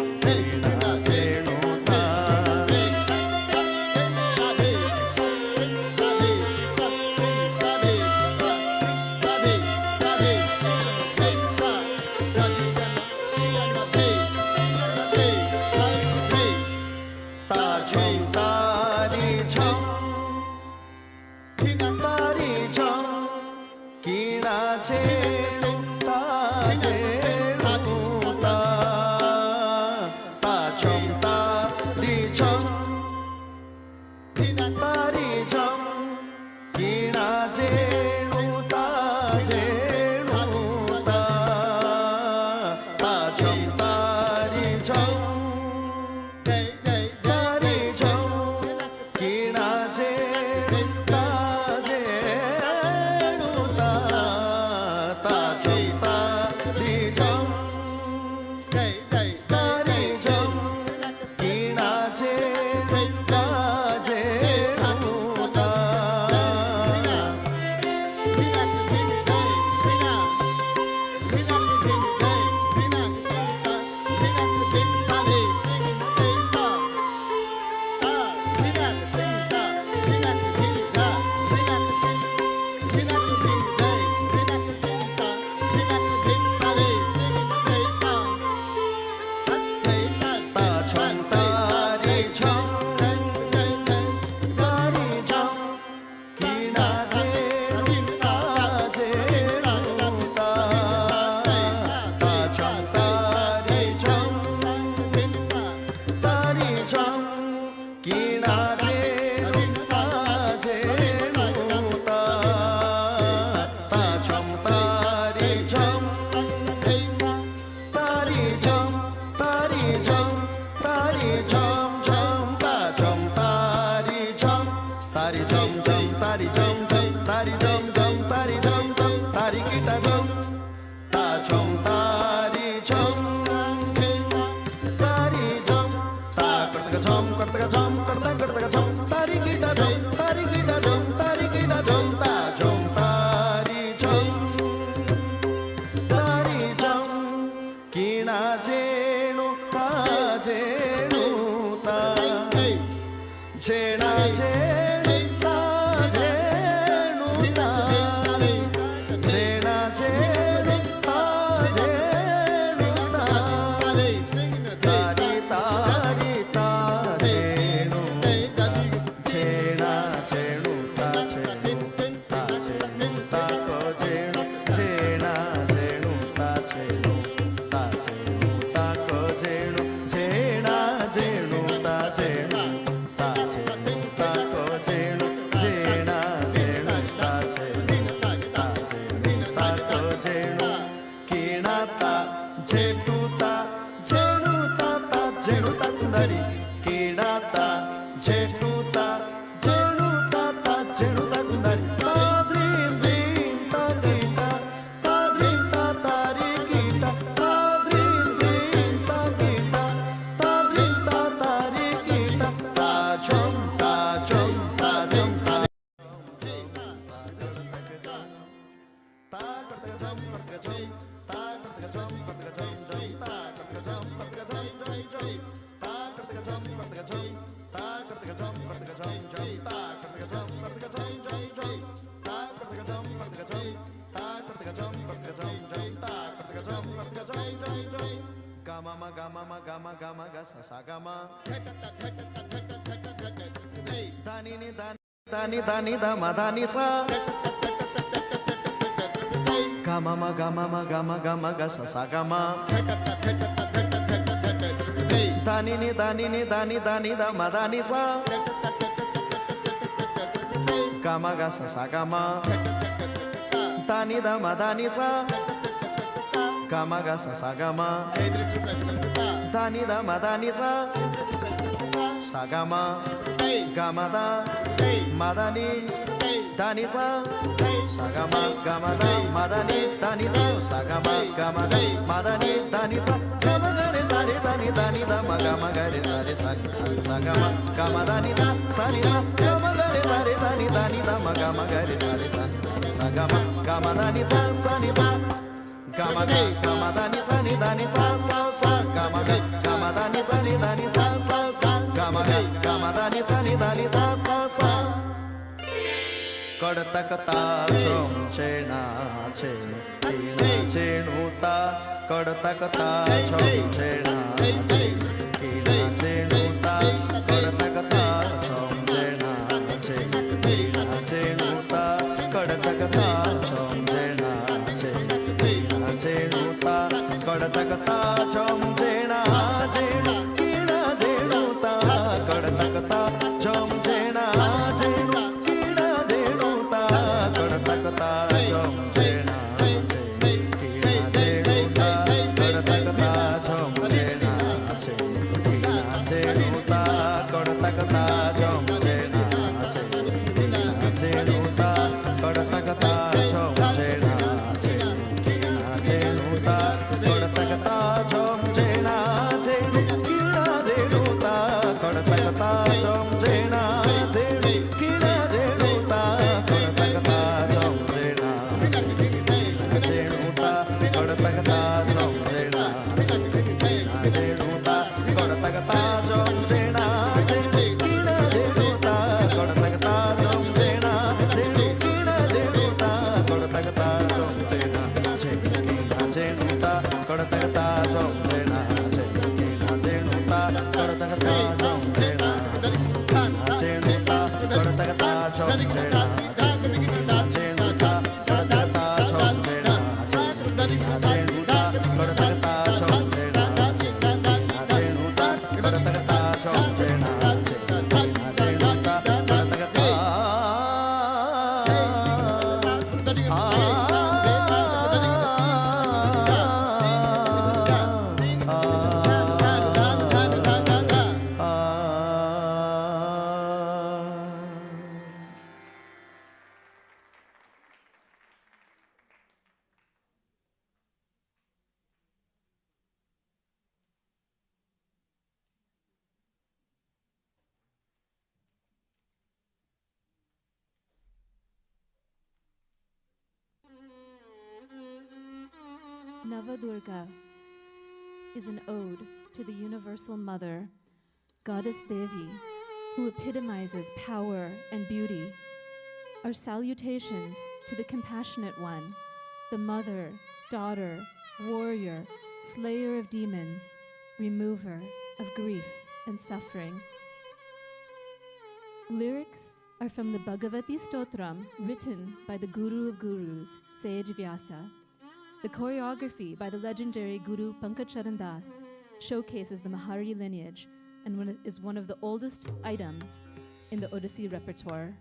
वीणा छेणुता Dani dani da ma dani sa gama ma gama ma gama gama ga sa sa gama dani ni dani da ma dani sa gama ga sa sa gama dani da ma dani sa gama ga sa sa gama dani da ma dani sa gama gama da madani dani sa gama gama da madani dani da gama gama da madani dani sa gama gare sare dani da ma gama gare sare gama gama dani da sani da gama gare sare dani da ma gama gare sare sa ga ma da ni sa sa ni sa ga ma da ni sa ni da ni sa sa sa ga ma da ni sa ni da ni sa sa sa ga ma da ni sa ni da ni sa sa sa कडतकता झोमचेना चेणुता कडतकता झोमचेना चेणुता कडतकता झोमचेना चेणुता कडतकता झोमचेना चेणुता कडतकता झोमचेना चेणुता कडतकता झोमचेना कडतकता झोमचेना चेणुता कडतकता झोमचेना चेणुता कडतकता झोमचेना चेणुता कडतकता झोमचेना चेणुता कडतकता झोमचेना चेणुता कडतकता झोमचेना
Navadurga is an ode to the Universal Mother, Goddess Devi, who epitomizes power and beauty. Our salutations to the Compassionate One, the Mother, Daughter, Warrior, Slayer of Demons, Remover of Grief and Suffering. Lyrics are from the Bhagavati Stotram, written by the Guru of Gurus, Sage Vyasa. The choreography by the legendary Guru Pankaj Charan Das showcases the Mahari lineage and is one of the oldest items in the Odissi repertoire.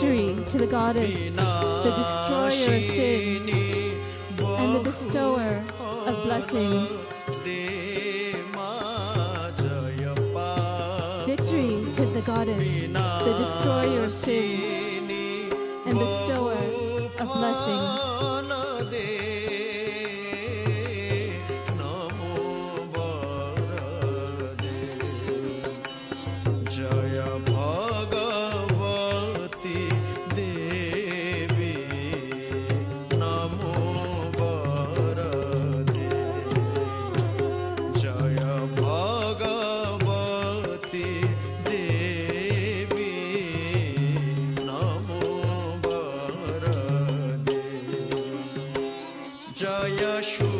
Victory to the goddess, the destroyer of sins, and the bestower of blessings. Victory to the goddess, the destroyer of sins, and bestower of blessings.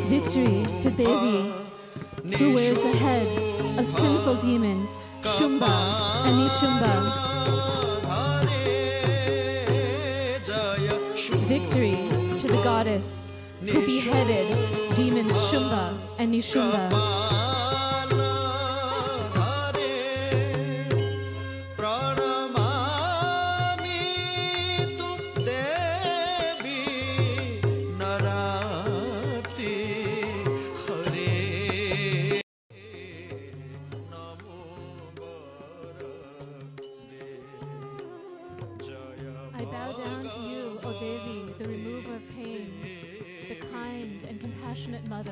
Victory to Devi, who wears the heads of sinful demons, Shumba and Nishumba. Victory to the goddess, who beheaded demons Shumba and Nishumba. I bow down to you, O Devi, the remover of pain, the kind and compassionate mother.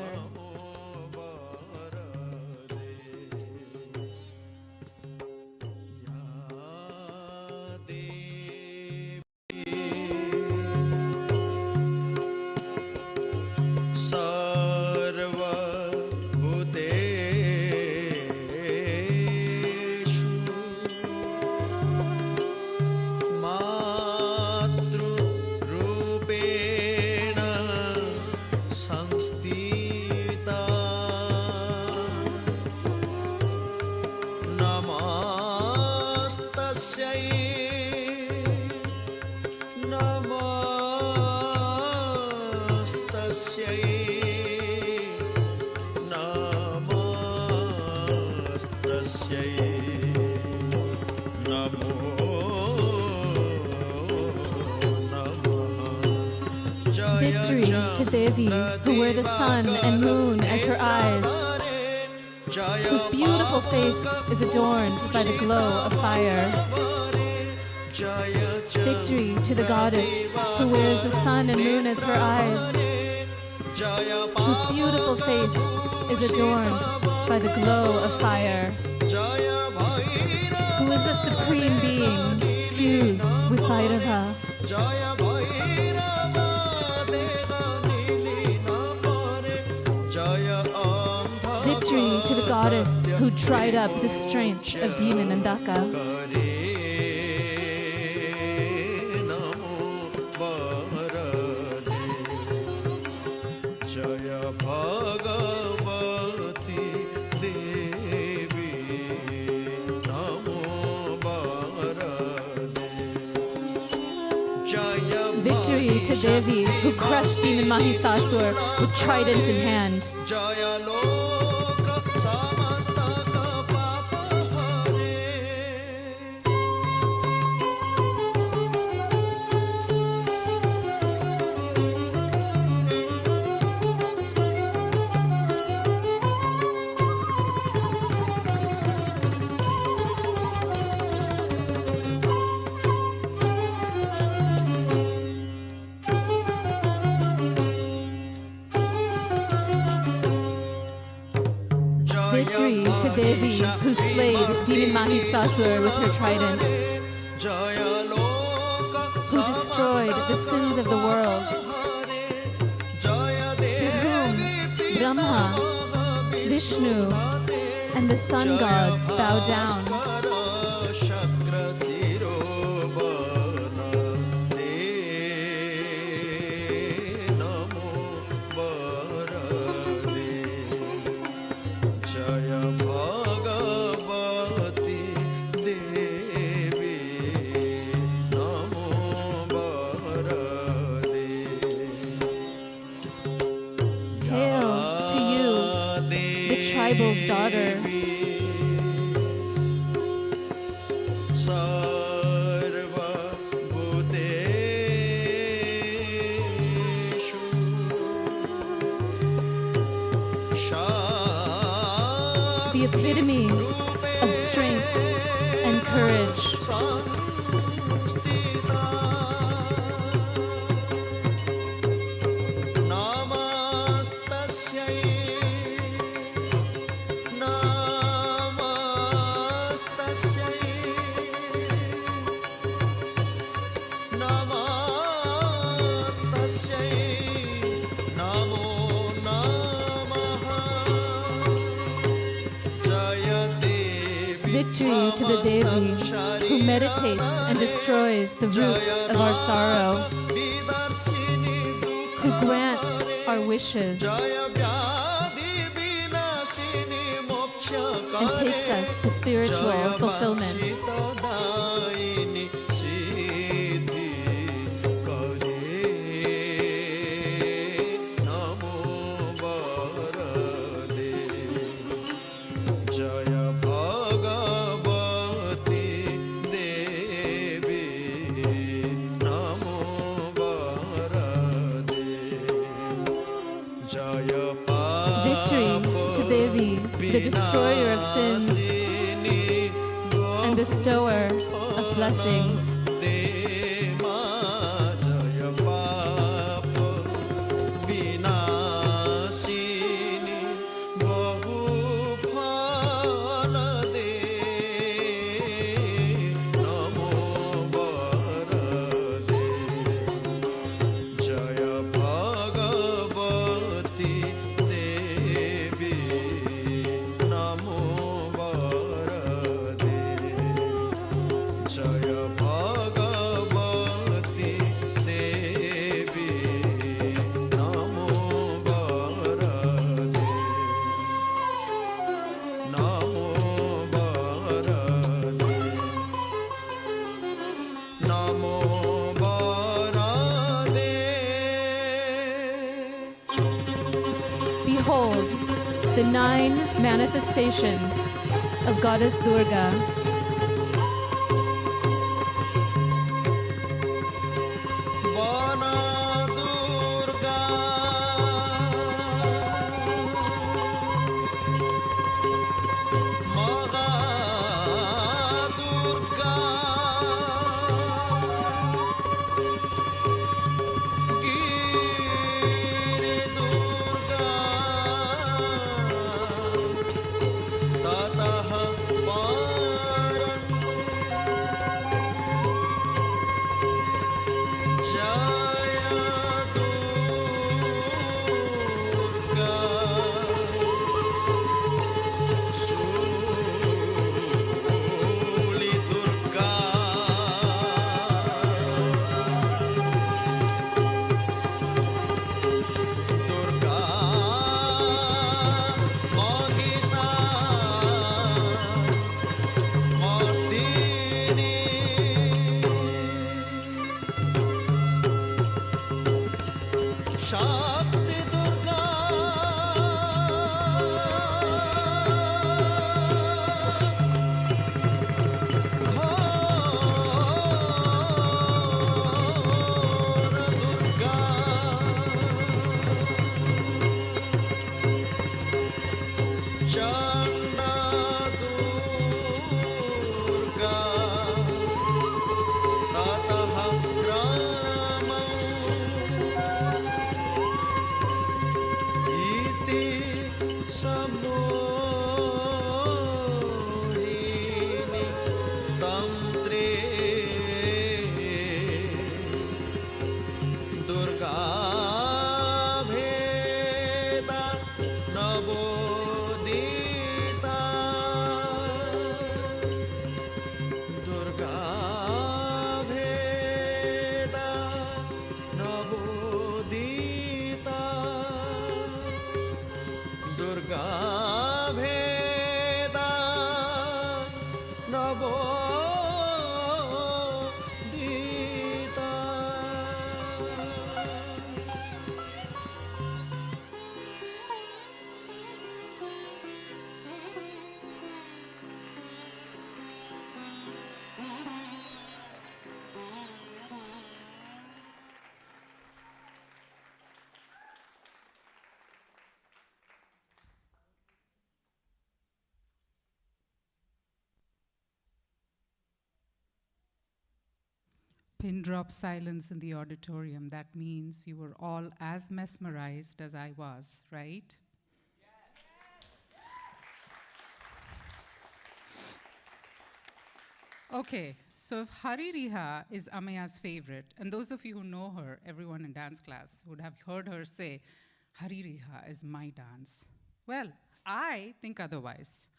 Victory to Devi, who wear the sun and moon as her eyes, whose beautiful face is adorned by the glow of fire. Victory to the goddess, who wears the sun and moon as her eyes, whose beautiful face is adorned by the glow of fire, who is the supreme being fused with Bhairava. Victory to the goddess who dried up the strength of demon Andaka. Victory to Devi, who crushed demon Mahisasur with trident in hand. Victory to Devi, who slayed demon Mahisasur with her trident, who destroyed the sins of the world, to whom Brahma, Vishnu, and the sun gods bow down. Tribal's daughter. the epitome of strength and courage. Victory to the Devi who meditates and destroys the root of our sorrow, who grants our wishes and takes us to spiritual fulfillment. Victory to Devi, the destroyer of sins and bestower of blessings. Behold, the 9 manifestations of Goddess Durga.
pin drop silence in the auditorium. That means you were all as mesmerized as I was, right? Okay, so if Hari Riha is Ameya's favorite, and those of you who know her, everyone in dance class would have heard her say, Hari Riha is my dance. Well, I think otherwise.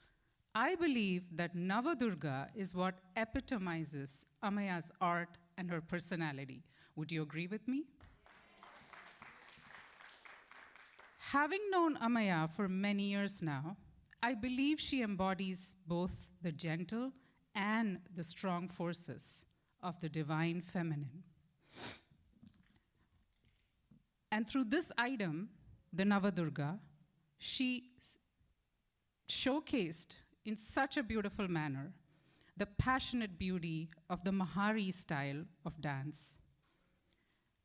I believe that Navadurga is what epitomizes Ameya's art and her personality. Would you agree with me? Having known Ameya for many years now, I believe she embodies both the gentle and the strong forces of the divine feminine. And through this item, the Navadurga, she showcased in such a beautiful manner the passionate beauty of the Mahari style of dance.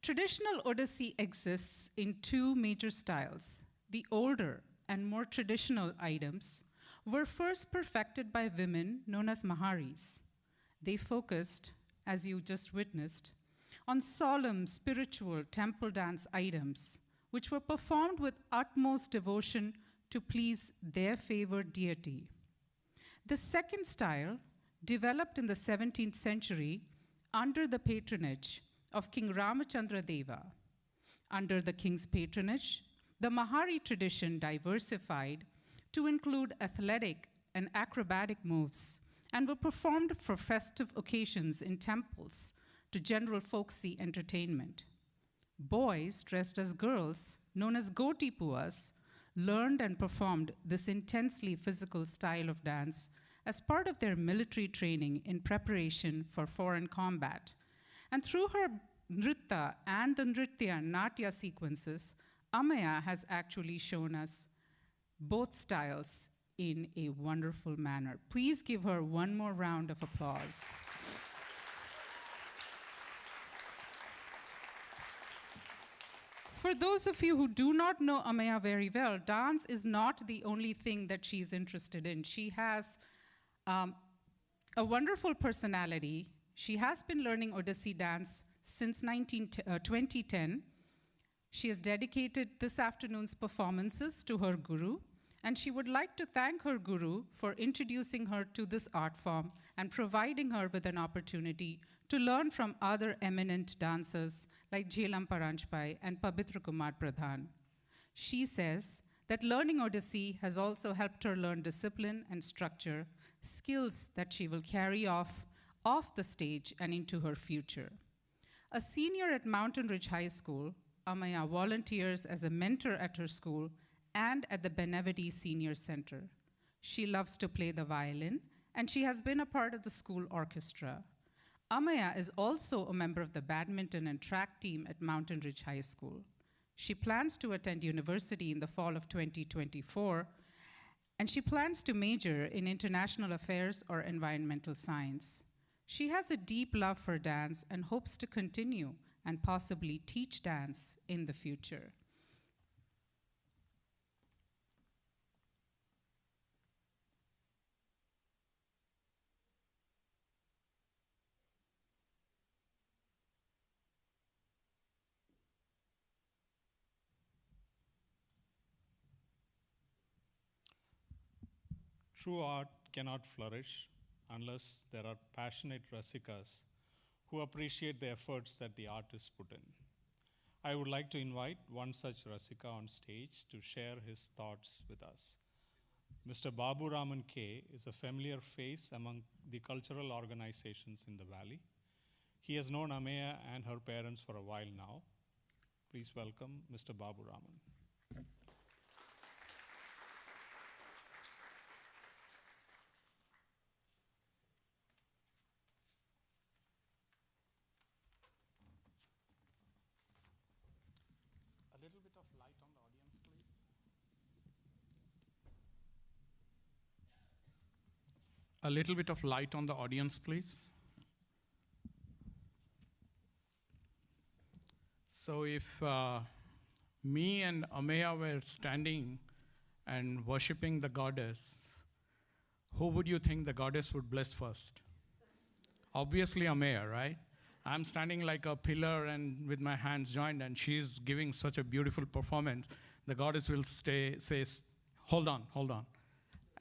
Traditional Odissi exists in two major styles. The older and more traditional items were first perfected by women known as Maharis. They focused, as you just witnessed, on solemn spiritual temple dance items, which were performed with utmost devotion to please their favored deity. The second style developed in the 17th century under the patronage of King Ramachandra Deva. Under the king's patronage, the Mahari tradition diversified to include athletic and acrobatic moves and were performed for festive occasions in temples to general folksy entertainment. Boys dressed as girls, known as Gotipuas, learned and performed this intensely physical style of dance as part of their military training in preparation for foreign combat. And through her nritta and the nritya natya sequences, Ameya has actually shown us both styles in a wonderful manner. Please give her one more round of applause. For those of you who do not know Ameya very well, dance is not the only thing that she's interested in. She has a wonderful personality. She has been learning Odissi dance since 2010. She has dedicated this afternoon's performances to her guru, and she would like to thank her guru for introducing her to this art form and providing her with an opportunity to learn from other eminent dancers like Jhelam Paranjpai and Pabitra Kumar Pradhan. She says that learning Odissi has also helped her learn discipline and structure, skills that she will carry off the stage and into her future. A senior at Mountain Ridge High School, Ameya volunteers as a mentor at her school and at the Benevity Senior Center. She loves to play the violin, and she has been a part of the school orchestra. Ameya is also a member of the badminton and track team at Mountain Ridge High School. She plans to attend university in the fall of 2024, and she plans to major in international affairs or environmental science. She has a deep love for dance and hopes to continue and possibly teach dance in the future.
True art cannot flourish unless there are passionate rasikas who appreciate the efforts that the artist put in. I would like to invite one such rasika on stage to share his thoughts with us. Mr. Babu Raman K. is a familiar face among the cultural organizations in the valley. He has known Ameya and her parents for a while now. Please welcome Mr. Babu Raman.
A little bit of light on the audience, please. So if me and Ameya were standing and worshipping the goddess, who would you think the goddess would bless first? Obviously Ameya, right? I'm standing like a pillar and with my hands joined, and she's giving such a beautiful performance. The goddess will says, hold on, hold on.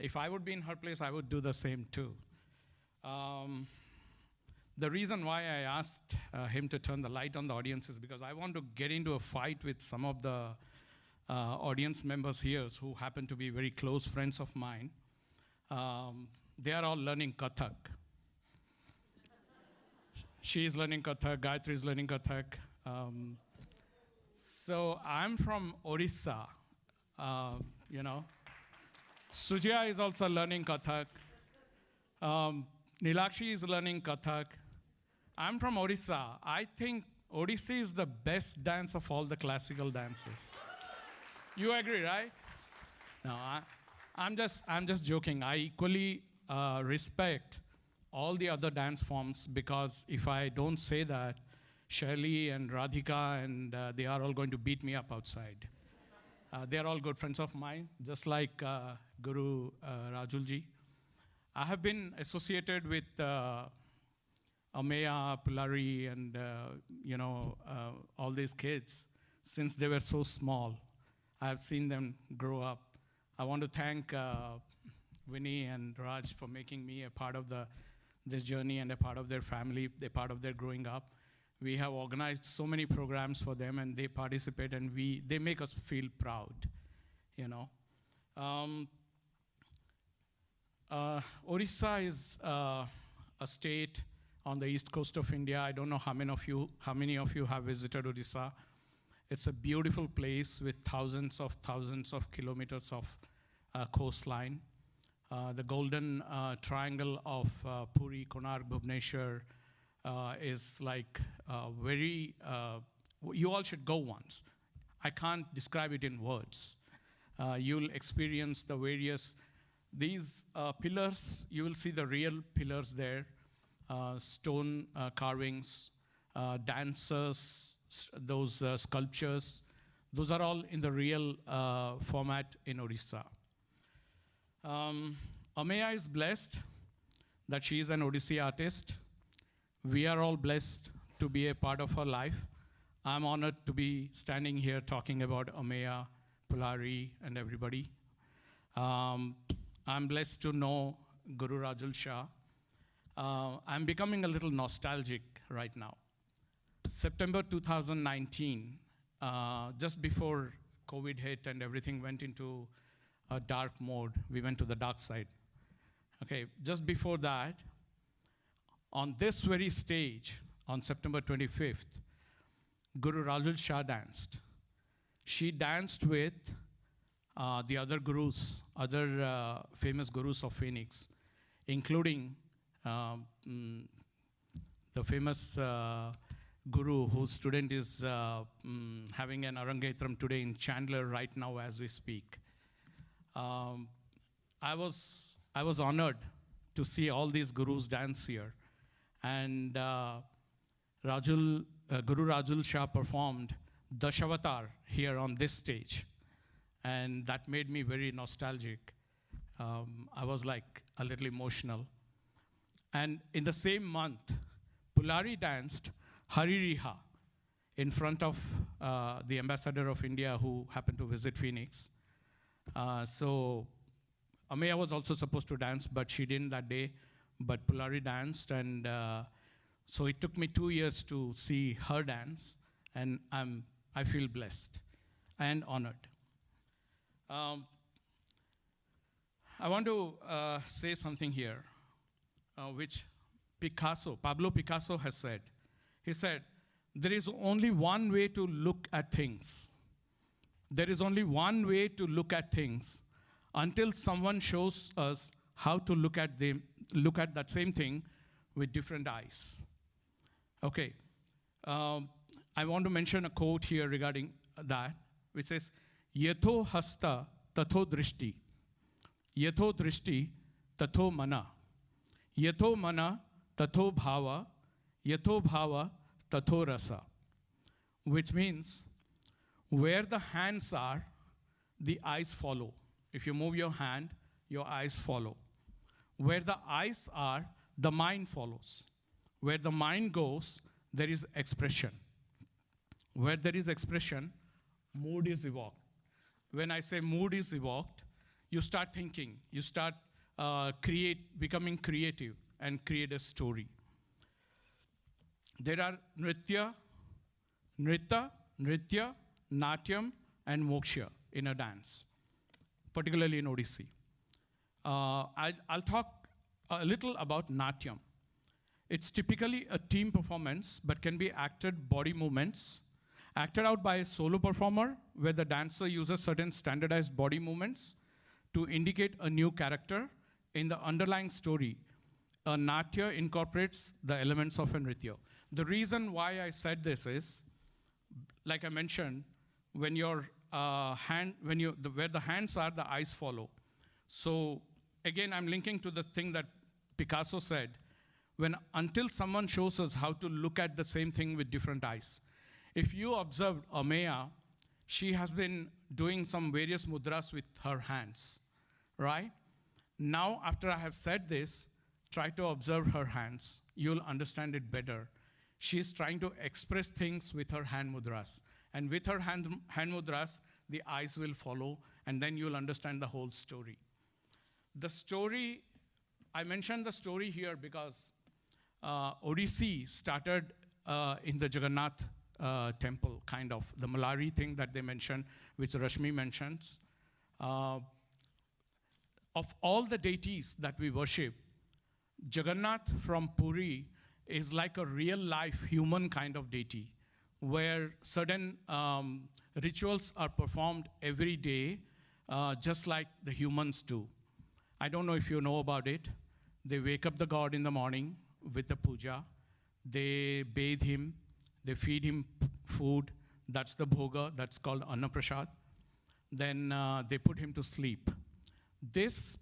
If I would be in her place, I would do the same too. The reason why I asked him to turn the light on the audience is because I want to get into a fight with some of the audience members here who happen to be very close friends of mine. They are all learning Kathak. She is learning Kathak, Gayatri is learning Kathak. So I'm from Odissi, you know. Sujaya is also learning Kathak. Nilakshi is learning Kathak. I'm from Odissi. I think Odissi is the best dance of all the classical dances. You agree, right? No, I'm just joking. I equally respect all the other dance forms, because if I don't say that, Shirley and Radhika and they are all going to beat me up outside. They are all good friends of mine, just like Guru Rajulji. I have been associated with Ameya, Pulari, and all these kids since they were so small. I have seen them grow up. I want to thank Winnie and Raj for making me a part of this journey and a part of their family, a part of their growing up. We have organized so many programs for them, and they participate, and they make us feel proud, you know. Odisha is a state on the east coast of India. I don't know how many of you have visited Odisha. It's a beautiful place with thousands of kilometers of coastline. The golden triangle of Puri, Konark, Bhubaneswar is like very, you all should go once. I can't describe it in words. You'll experience the various, these pillars, you will see the real pillars there, stone carvings, dancers, those sculptures. Those are all in the real format in Odisha. Ameya is blessed that she is an Odissi artist. We are all blessed to be a part of her life. I'm honored to be standing here talking about Ameya, Pulari, and everybody. I'm blessed to know Guru Rajul Shah. I'm becoming a little nostalgic right now. September 2019, just before COVID hit and everything went into a dark mode, we went to the dark side. Okay, just before that, on this very stage, on September 25th, Guru Rajul Shah danced. She danced with the other gurus, other famous gurus of Phoenix, including the famous guru whose student is having an Arangetram today in Chandler right now as we speak. I was honored to see all these gurus dance here. And Guru Rajul Shah performed Dashavatar here on this stage. And that made me very nostalgic. I was like a little emotional. And in the same month, Pulari danced Hari Riha in front of the ambassador of India who happened to visit Phoenix. So Ameya was also supposed to dance, but she didn't that day. But Pulari danced, and so it took me 2 years to see her dance, and I feel blessed and honored. I want to say something here, which Pablo Picasso has said. He said, there is only one way to look at things. There is only one way to look at things until someone shows us how to look at that same thing with different eyes. Okay. I want to mention a quote here regarding that, which says, Yatho hasta tatho drishti. Yatho drishti tatho mana. Yatho mana tatho bhava. Yatho bhava tatho rasa. Which means, where the hands are, the eyes follow. If you move your hand, your eyes follow. Where the eyes are, the mind follows. Where the mind goes, there is expression. Where there is expression, mood is evoked. When I say mood is evoked, you start thinking, you start becoming creative and create a story. There are nritya, natyam, and moksha in a dance, particularly in Odissi. I'll talk a little about natyam. It's typically a team performance, but can be acted body movements, acted out by a solo performer, where the dancer uses certain standardized body movements to indicate a new character in the underlying story. A natya incorporates the elements of a nritya. The reason why I said this is, like I mentioned, when your where the hands are, the eyes follow. So again, I'm linking to the thing that Picasso said, until someone shows us how to look at the same thing with different eyes. If you observed Ameya, she has been doing some various mudras with her hands, right? Now, after I have said this, try to observe her hands. You'll understand it better. She's trying to express things with her hand mudras. And with her hand mudras, the eyes will follow, and then you'll understand the whole story. The story, I mentioned the story here because Odissi started in the Jagannath temple, kind of, the Malari thing that they mentioned, which Rashmi mentions. Of all the deities that we worship, Jagannath from Puri is like a real-life human kind of deity, where certain rituals are performed every day, just like the humans do. I don't know if you know about it. They wake up the god in the morning with the puja. They bathe him. They feed him food. That's the bhoga. That's called Annaprasad. Then they put him to sleep. This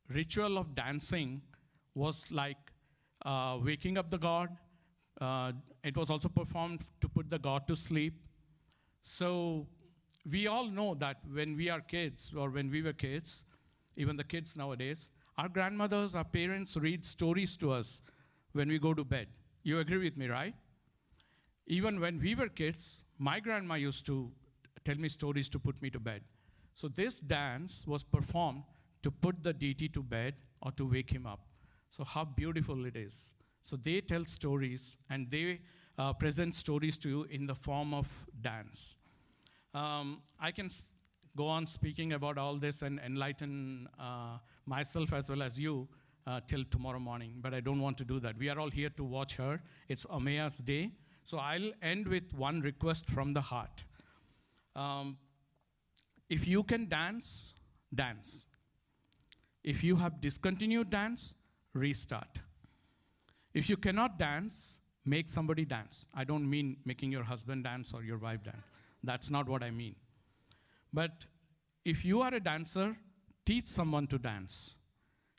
ritual of dancing was like waking up the god. It was also performed to put the god to sleep. So we all know that when we are kids, or when we were kids, even the kids nowadays, our grandmothers, our parents read stories to us when we go to bed. You agree with me, right? Even when we were kids, my grandma used to tell me stories to put me to bed. So this dance was performed to put the deity to bed or to wake him up. So how beautiful it is. So they tell stories, and they present stories to you in the form of dance. I can go on speaking about all this and enlighten myself as well as you till tomorrow morning, but I don't want to do that. We are all here to watch her. It's Ameya's day. So I'll end with one request from the heart. If you can dance, dance. If you have discontinued dance, restart. If you cannot dance, make somebody dance. I don't mean making your husband dance or your wife dance. That's not what I mean. But if you are a dancer, teach someone to dance.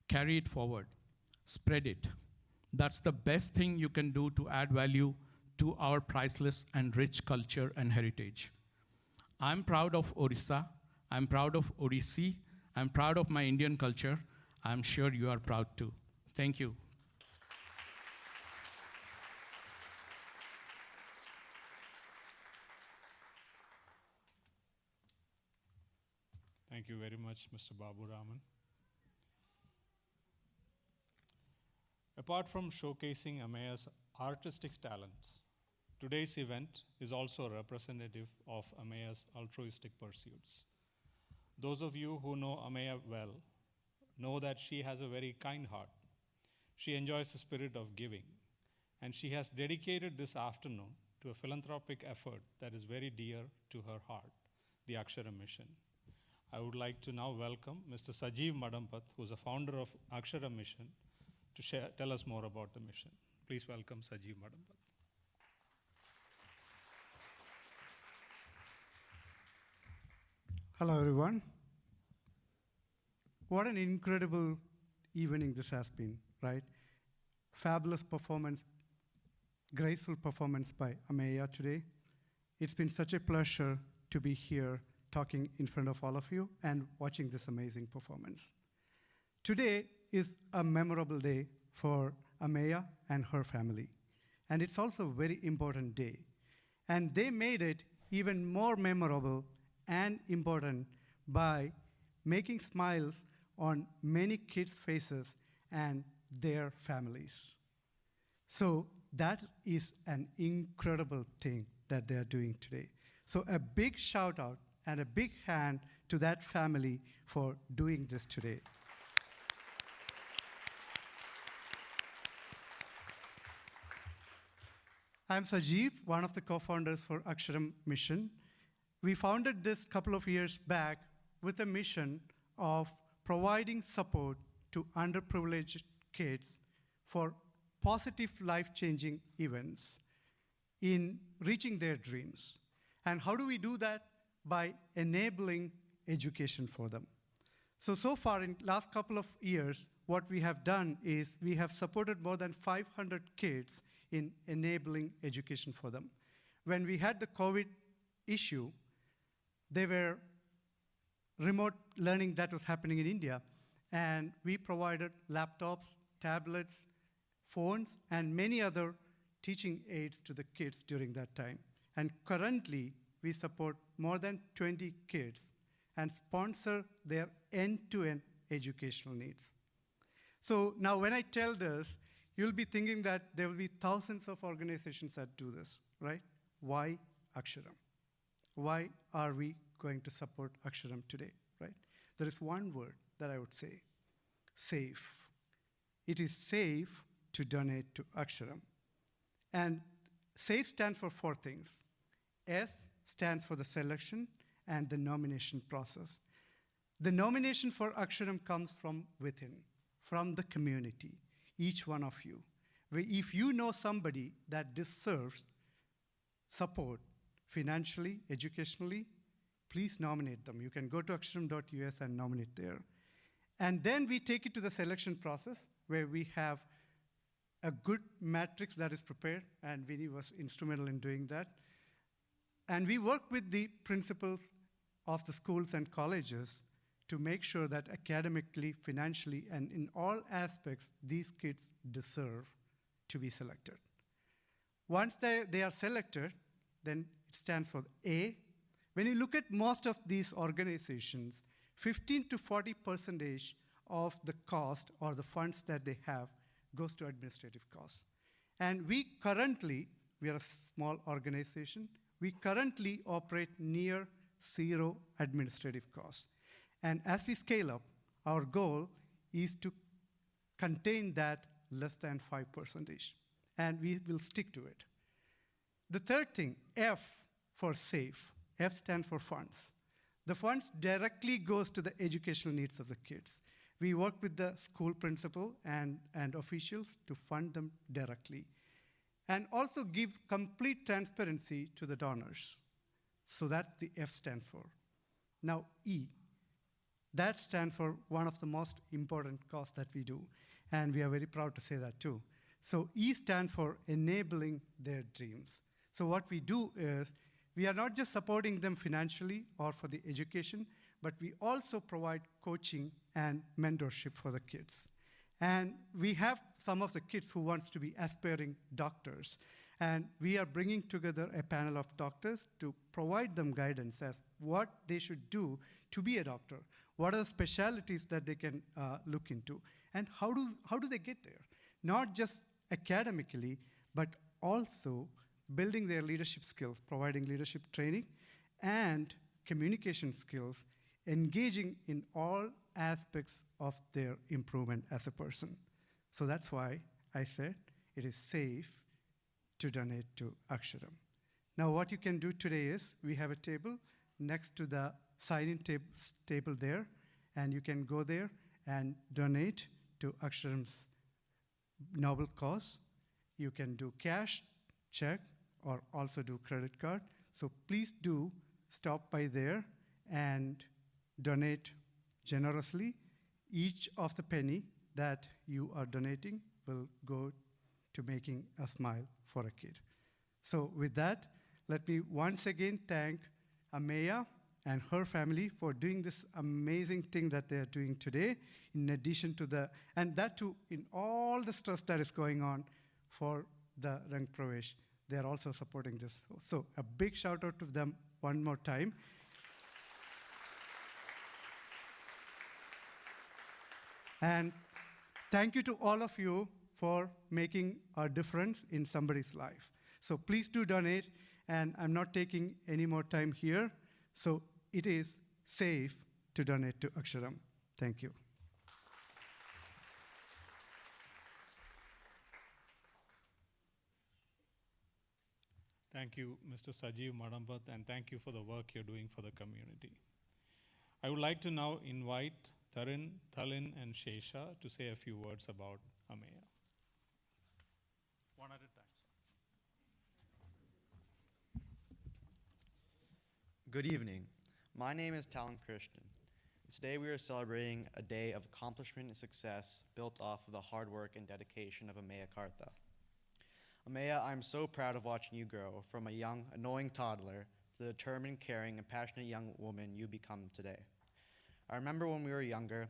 Carry it forward. Spread it. That's the best thing you can do to add value to our priceless and rich culture and heritage. I'm proud of Orissa. I'm proud of Odissi. I'm proud of my Indian culture. I'm sure you are proud too. Thank you.
Thank you very much, Mr. Babu Raman. Apart from showcasing Ameya's artistic talents, today's event is also representative of Ameya's altruistic pursuits. Those of you who know Ameya well know that she has a very kind heart. She enjoys the spirit of giving, and she has dedicated this afternoon to a philanthropic effort that is very dear to her heart, the Akshara Mission. I would like to now welcome Mr. Sajeev Madampat, who is a founder of Akshara Mission, to tell us more about the mission. Please welcome Sajeev Madampat.
Hello, everyone. What an incredible evening this has been, right? Fabulous performance, graceful performance by Ameya today. It's been such a pleasure to be here talking in front of all of you and watching this amazing performance. Today is a memorable day for Ameya and her family. and it's also a very important day. And they made it even more memorable and important by making smiles on many kids' faces and their families. So that is an incredible thing that they are doing today. So a big shout out and a big hand to that family for doing this today. I'm Sajeev, one of the co-founders for Aksharam Mission. We founded this couple of years back with a mission of providing support to underprivileged kids for positive life-changing events in reaching their dreams. And how do we do that? By enabling education for them. So far in last couple of years, what we have done is we have supported more than 500 kids in enabling education for them. When we had the COVID issue, they were remote learning that was happening in India, and we provided laptops, tablets, phones, and many other teaching aids to the kids during that time. And currently, we support more than 20 kids and sponsor their end-to-end educational needs. So now when I tell this, you'll be thinking that there will be thousands of organizations that do this, right? Why Aksharam? Why are we going to support Aksharam today, right? There is one word that I would say, safe. It is safe to donate to Aksharam. And SAFE stands for 4 things. S stands for the selection and the nomination process. The nomination for Aksharam comes from within, from the community, each one of you. If you know somebody that deserves support financially, educationally, please nominate them. You can go to aksharam.us and nominate there. And then we take it to the selection process where we have a good matrix that is prepared, and Vinny was instrumental in doing that. And we work with the principals of the schools and colleges to make sure that academically, financially, and in all aspects, these kids deserve to be selected. Once they are selected, then it stands for A. When you look at most of these organizations, 15 to 40% of the cost or the funds that they have goes to administrative costs. And we are a small organization, we currently operate near 0 administrative costs. And as we scale up, our goal is to contain that less than 5%, and we will stick to it. The third thing, F for SAFE. F stands for funds. The funds directly goes to the educational needs of the kids. We work with the school principal and officials to fund them directly, and also give complete transparency to the donors. So that's the F stands for. Now E, that stands for one of the most important costs that we do, and we are very proud to say that too. So E stands for enabling their dreams. So what we do is, we are not just supporting them financially or for the education, but we also provide coaching and mentorship for the kids. And we have some of the kids who wants to be aspiring doctors. And we are bringing together a panel of doctors to provide them guidance as what they should do to be a doctor. What are the specialties that they can look into? And how do they get there? Not just academically, but also building their leadership skills, providing leadership training and communication skills, engaging in all aspects of their improvement as a person. So that's why I said it is safe to donate to Aksharam. Now what you can do today is, we have a table next to the sign-in table there, and you can go there and donate to Aksharam's noble cause. You can do cash, check, or also do credit card. So please do stop by there and donate generously. Each of the penny that you are donating will go to making a smile for a kid. So with that, let me once again thank Ameya and her family for doing this amazing thing that they are doing today, in addition to and that too, in all the stress that is going on, for the Manchpravesh. They are also supporting this. So a big shout out to them one more time. And thank you to all of you for making a difference in somebody's life. So please do donate, and I'm not taking any more time here. So it is safe to donate to Aksharam. Thank you.
Thank you, Mr. Sajeev Madambat, and thank you for the work you're doing for the community. I would like to now invite Tarin, Thalin, and Shesha to say a few words about Ameya. One at a time.
Good evening. My name is Talon Christian. Today we are celebrating a day of accomplishment and success built off of the hard work and dedication of Ameya Kartha. Ameya, I'm so proud of watching you grow from a young, annoying toddler to the determined, caring, and passionate young woman you become today. I remember when we were younger,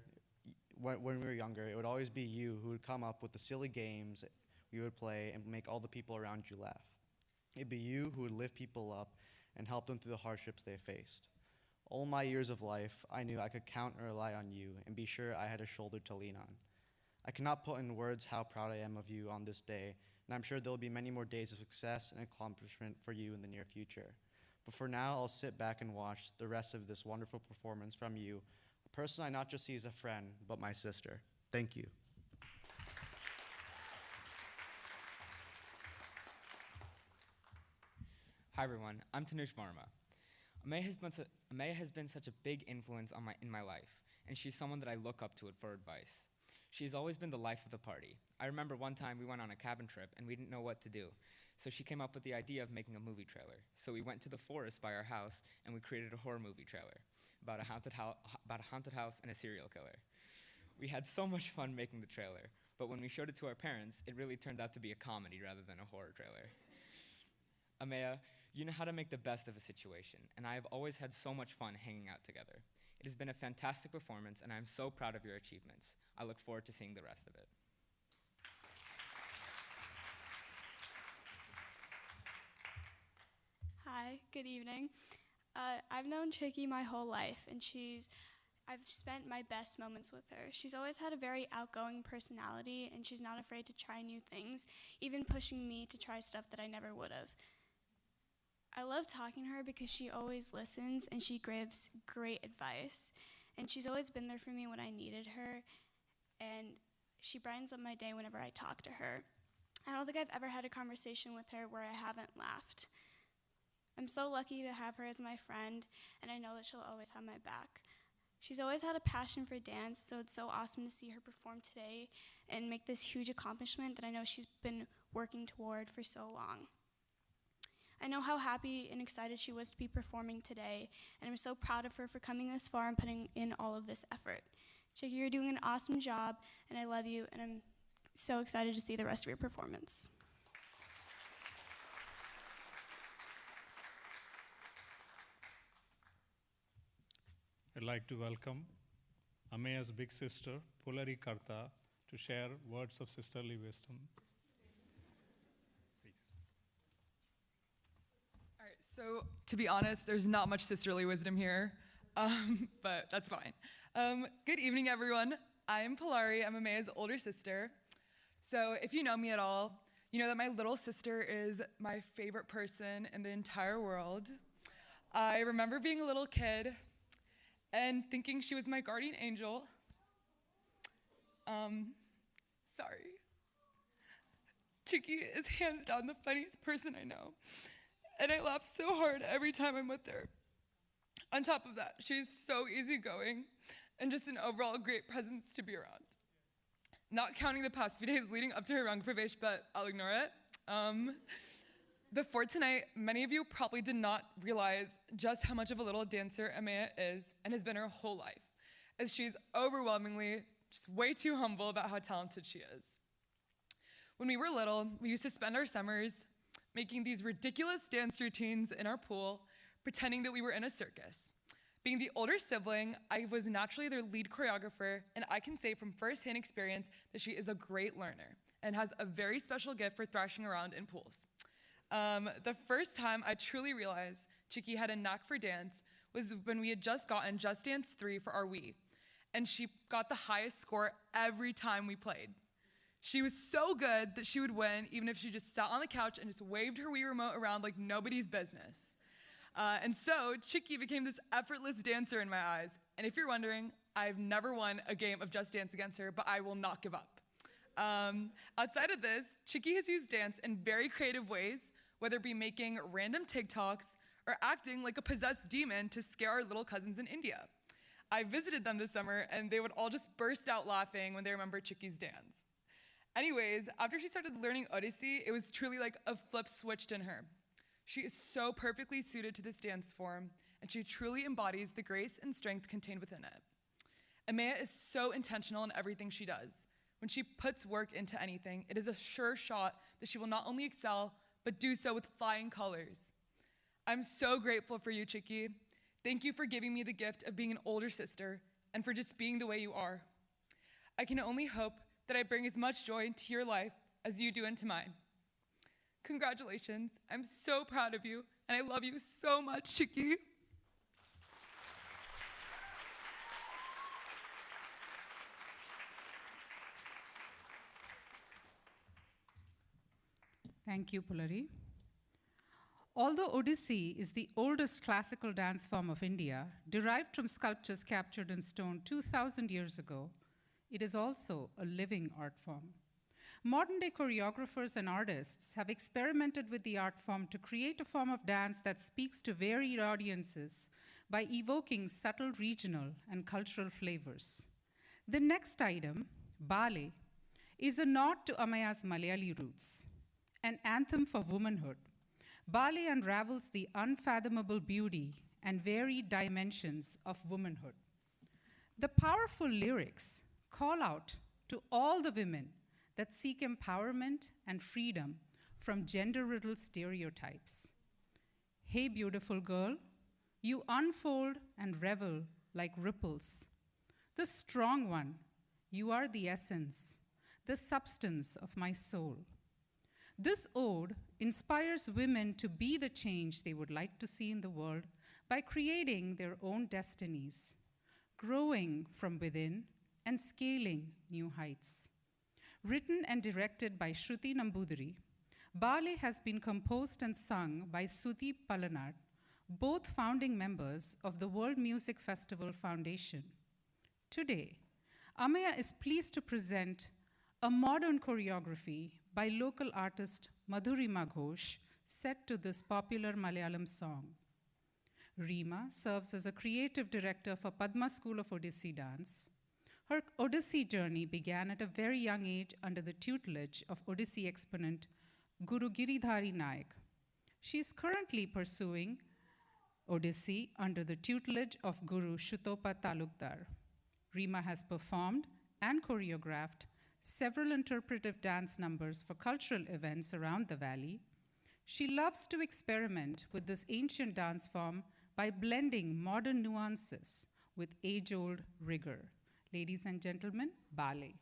it would always be you who would come up with the silly games we would play and make all the people around you laugh. It'd be you who would lift people up and help them through the hardships they faced. All my years of life, I knew I could count and rely on you and be sure I had a shoulder to lean on. I cannot put in words how proud I am of you on this day, and I'm sure there will be many more days of success and accomplishment for you in the near future. But for now, I'll sit back and watch the rest of this wonderful performance from you, a person I not just see as a friend, but my sister. Thank you.
Hi everyone, I'm Tanush Varma. Ameya has been such a big influence in my life, and she's someone that I look up to for advice. She's always been the life of the party. I remember one time we went on a cabin trip and we didn't know what to do, so she came up with the idea of making a movie trailer. So we went to the forest by our house and we created a horror movie trailer about a haunted house and a serial killer. We had so much fun making the trailer, but when we showed it to our parents, it really turned out to be a comedy rather than a horror trailer. Ameya, you know how to make the best of a situation, and I have always had so much fun hanging out together. It has been a fantastic performance, and I am so proud of your achievements. I look forward to seeing the rest of it.
Hi, good evening. I've known Chicky my whole life, and I've spent my best moments with her. She's always had a very outgoing personality, and she's not afraid to try new things, even pushing me to try stuff that I never would have. I love talking to her because she always listens and she gives great advice. And she's always been there for me when I needed her. And she brightens up my day whenever I talk to her. I don't think I've ever had a conversation with her where I haven't laughed. I'm so lucky to have her as my friend, and I know that she'll always have my back. She's always had a passion for dance, so it's so awesome to see her perform today and make this huge accomplishment that I know she's been working toward for so long. I know how happy and excited she was to be performing today, and I'm so proud of her for coming this far and putting in all of this effort. Chicky, you're doing an awesome job, and I love you, and I'm so excited to see the rest of your performance.
I'd like to welcome Ameya's big sister, Pulari Kartha, to share words of sisterly wisdom.
So, to be honest, there's not much sisterly wisdom here, but that's fine. Good evening, everyone. I'm Polari. I'm Ameya's older sister. So, if you know me at all, you know that my little sister is my favorite person in the entire world. I remember being a little kid and thinking she was my guardian angel. Sorry. Chicky is hands down the funniest person I know. And I laugh so hard every time I'm with her. On top of that, she's so easygoing and just an overall great presence to be around. Not counting the past few days leading up to her Manchpravesh, but I'll ignore it. Before tonight, many of you probably did not realize just how much of a little dancer Ameya is and has been her whole life, as she's overwhelmingly just way too humble about how talented she is. When we were little, we used to spend our summers making these ridiculous dance routines in our pool, pretending that we were in a circus. Being the older sibling, I was naturally their lead choreographer, and I can say from firsthand experience that she is a great learner, and has a very special gift for thrashing around in pools. The first time I truly realized Chiki had a knack for dance was when we had just gotten Just Dance 3 for our Wii, and she got the highest score every time we played. She was so good that she would win even if she just sat on the couch and just waved her Wii remote around like nobody's business. And so Chiki became this effortless dancer in my eyes. And if you're wondering, I've never won a game of Just Dance against her, but I will not give up. Outside of this, Chiki has used dance in very creative ways, whether it be making random TikToks or acting like a possessed demon to scare our little cousins in India. I visited them this summer, and they would all just burst out laughing when they remembered Chiki's dance. Anyways, after she started learning Odissi, it was truly like a flip switched in her. She is so perfectly suited to this dance form, and she truly embodies the grace and strength contained within it. Ameya is so intentional in everything she does. When she puts work into anything, it is a sure shot that she will not only excel, but do so with flying colors. I'm so grateful for you, Chiki. Thank you for giving me the gift of being an older sister and for just being the way you are. I can only hope that I bring as much joy into your life as you do into mine. Congratulations. I'm so proud of you, and I love you so much, Chiki.
Thank you, Pulari. Although Odissi is the oldest classical dance form of India, derived from sculptures captured in stone 2,000 years ago, it is also a living art form. Modern-day choreographers and artists have experimented with the art form to create a form of dance that speaks to varied audiences by evoking subtle regional and cultural flavors. The next item, Bale, is a nod to Ameya's Malayali roots, an anthem for womanhood. Bale unravels the unfathomable beauty and varied dimensions of womanhood. The powerful lyrics call out to all the women that seek empowerment and freedom from gender-riddled stereotypes. Hey, beautiful girl, you unfold and revel like ripples. The strong one, you are the essence, the substance of my soul. This ode inspires women to be the change they would like to see in the world by creating their own destinies, growing from within and scaling new heights. Written and directed by Shruti Nambudiri, Bale has been composed and sung by Sudeep Palanad, both founding members of the World Music Festival Foundation. Today, Ameya is pleased to present a modern choreography by local artist Madhurima Ghosh set to this popular Malayalam song. Rima serves as a creative director for Padma School of Odissi Dance. Her Odissi journey began at a very young age under the tutelage of Odissi exponent Guru Giridhari Nayak. She is currently pursuing Odissi under the tutelage of Guru Shutopa Talukdar. Rima has performed and choreographed several interpretive dance numbers for cultural events around the valley. She loves to experiment with this ancient dance form by blending modern nuances with age-old rigor. Ladies and gentlemen, Bale.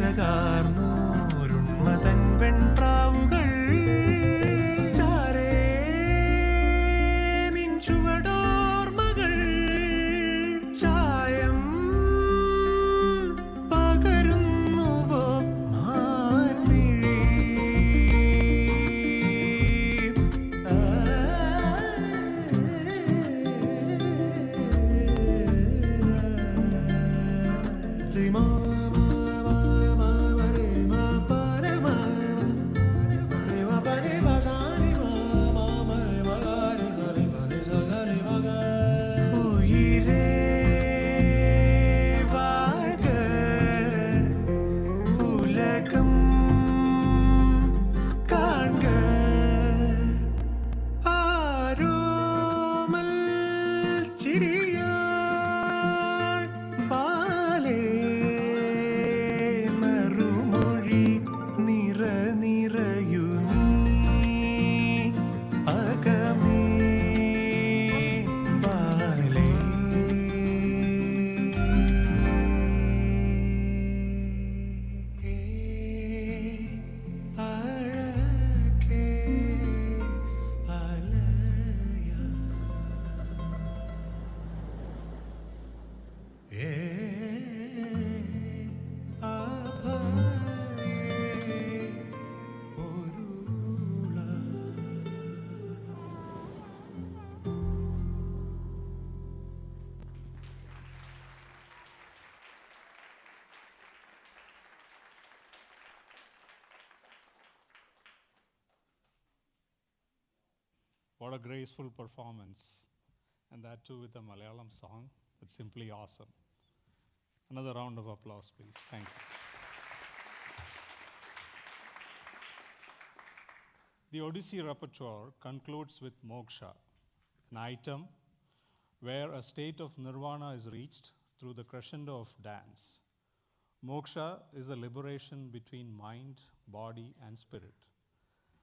ചിറകാർന്നോരുണ്മതൻ വെൺപ്രാവുകൾ ചാരേ നിൻ ചുവടോർമകൾ ചായം പകരുന്നുവോ മാൻമിഴി Rimo
What a graceful performance, and that too with a Malayalam song. It's simply awesome. Another round of applause, please. Thank you. The Odissi repertoire concludes with Moksha, an item where a state of nirvana is reached through the crescendo of dance. Moksha is a liberation between mind, body, and spirit.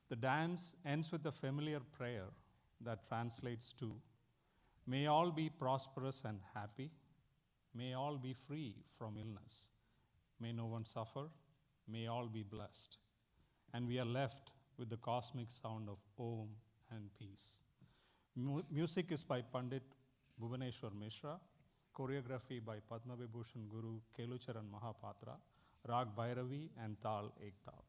The dance ends with a familiar prayer that translates to, may all be prosperous and happy, may all be free from illness, may no one suffer, may all be blessed. And we are left with the cosmic sound of Om and peace. Music is by Pandit Bhuvaneshwar Mishra, choreography by Padma Vibhushan Guru Kelucharan Mahapatra, Rag Bhairavi and Tal Ek Tal.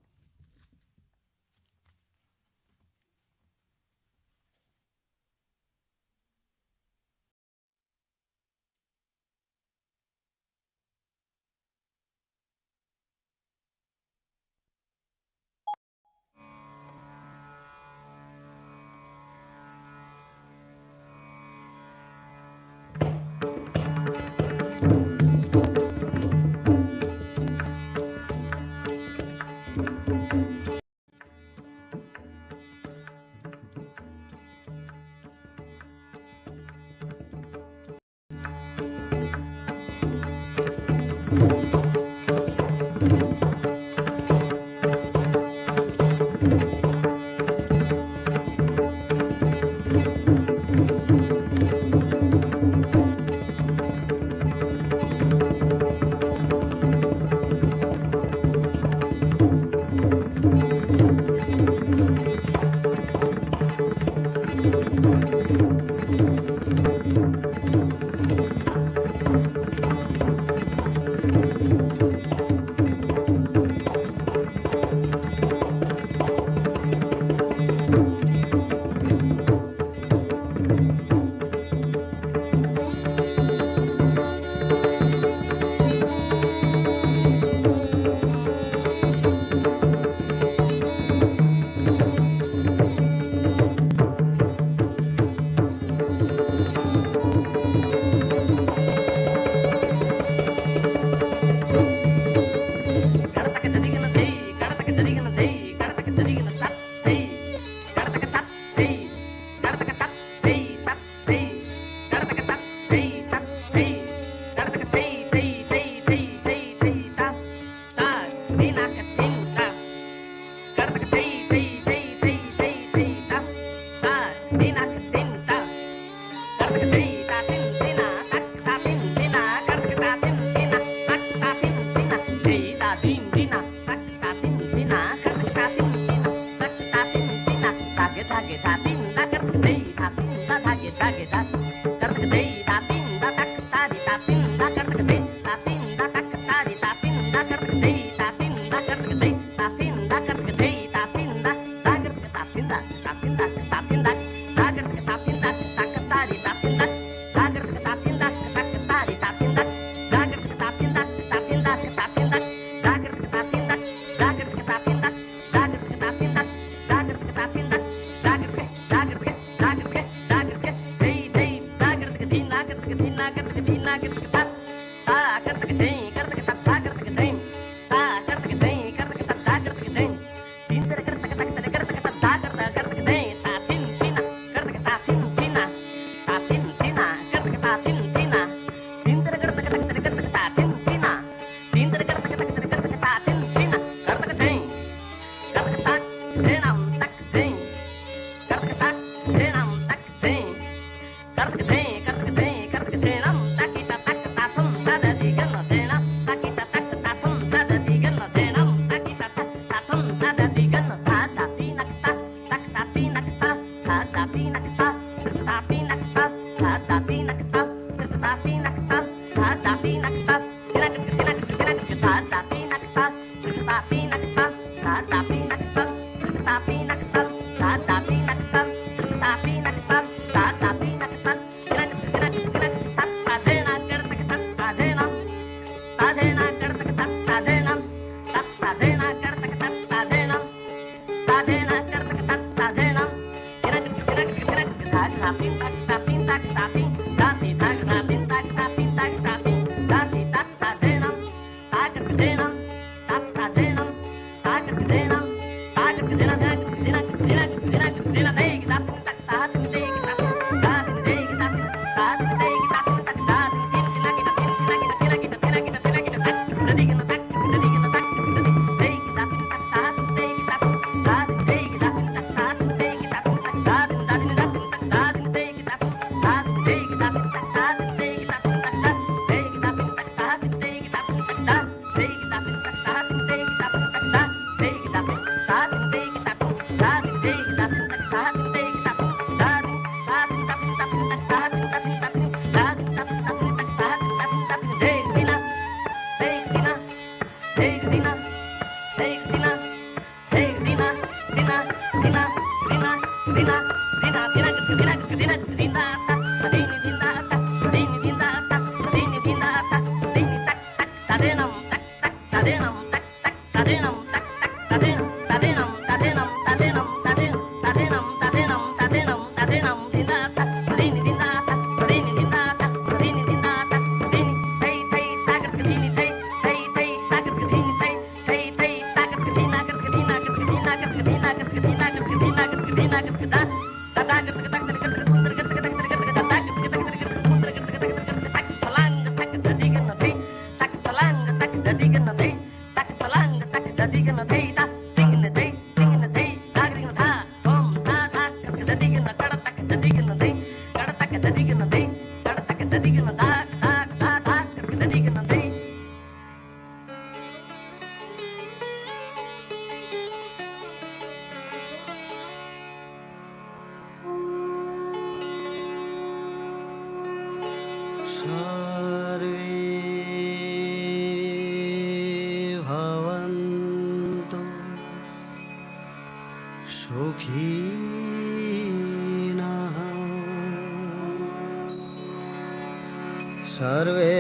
सर्वे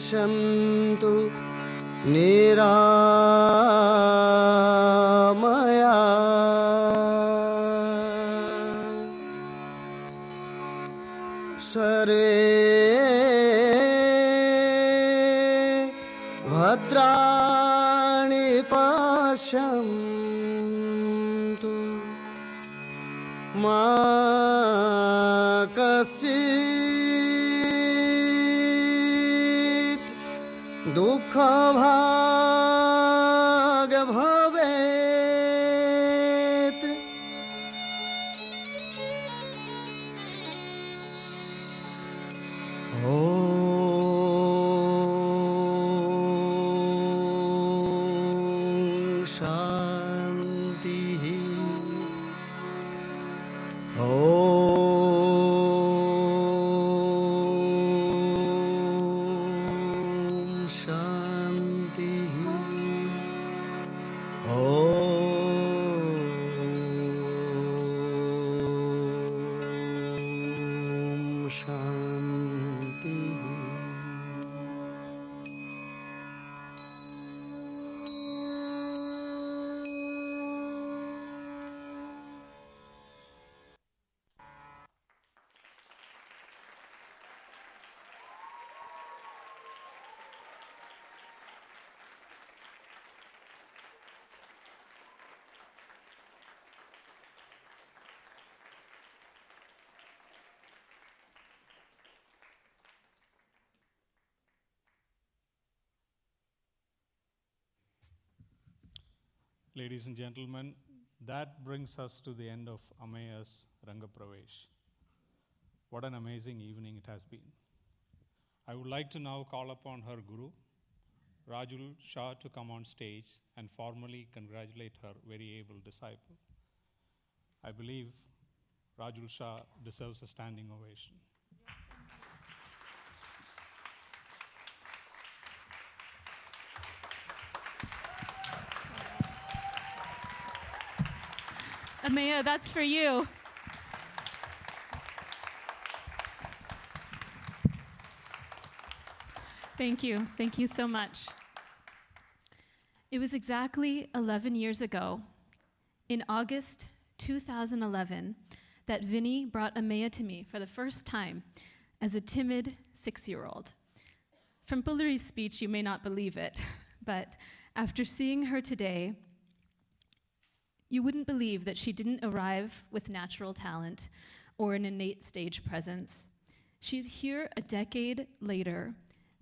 सन्तु निरामया सर्वे भद्राणि पश्यन्तु मा कश्चित् दुःखभाग् भवेत्। ॐ शान्तिः। ॐ
Ladies and gentlemen, that brings us to the end of Ameya's Rangapravesh. What an amazing evening it has been. I would like to now call upon her guru, Rajul Shah, to come on stage and formally congratulate her very able disciple. I believe Rajul Shah deserves a standing ovation.
Ameya, that's for you. Thank you. Thank you so much. It was exactly 11 years ago, in August 2011, that Vinny brought Ameya to me for the first time as a timid 6-year-old. From Pullari's speech, you may not believe it, but after seeing her today, you wouldn't believe that she didn't arrive with natural talent or an innate stage presence. She's here a decade later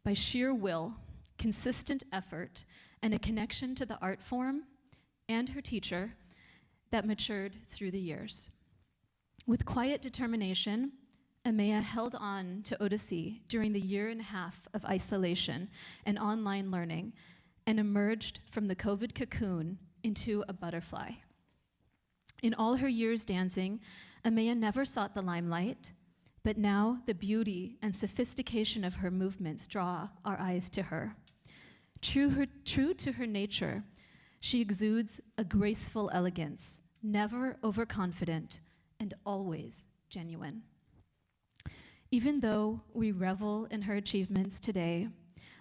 by sheer will, consistent effort, and a connection to the art form and her teacher that matured through the years. With quiet determination, Ameya held on to Odissi during the 1.5 years of isolation and online learning and emerged from the COVID cocoon into a butterfly. In all her years dancing, Ameya never sought the limelight, but now the beauty and sophistication of her movements draw our eyes to her. True to her nature, she exudes a graceful elegance, never overconfident, and always genuine. Even though we revel in her achievements today,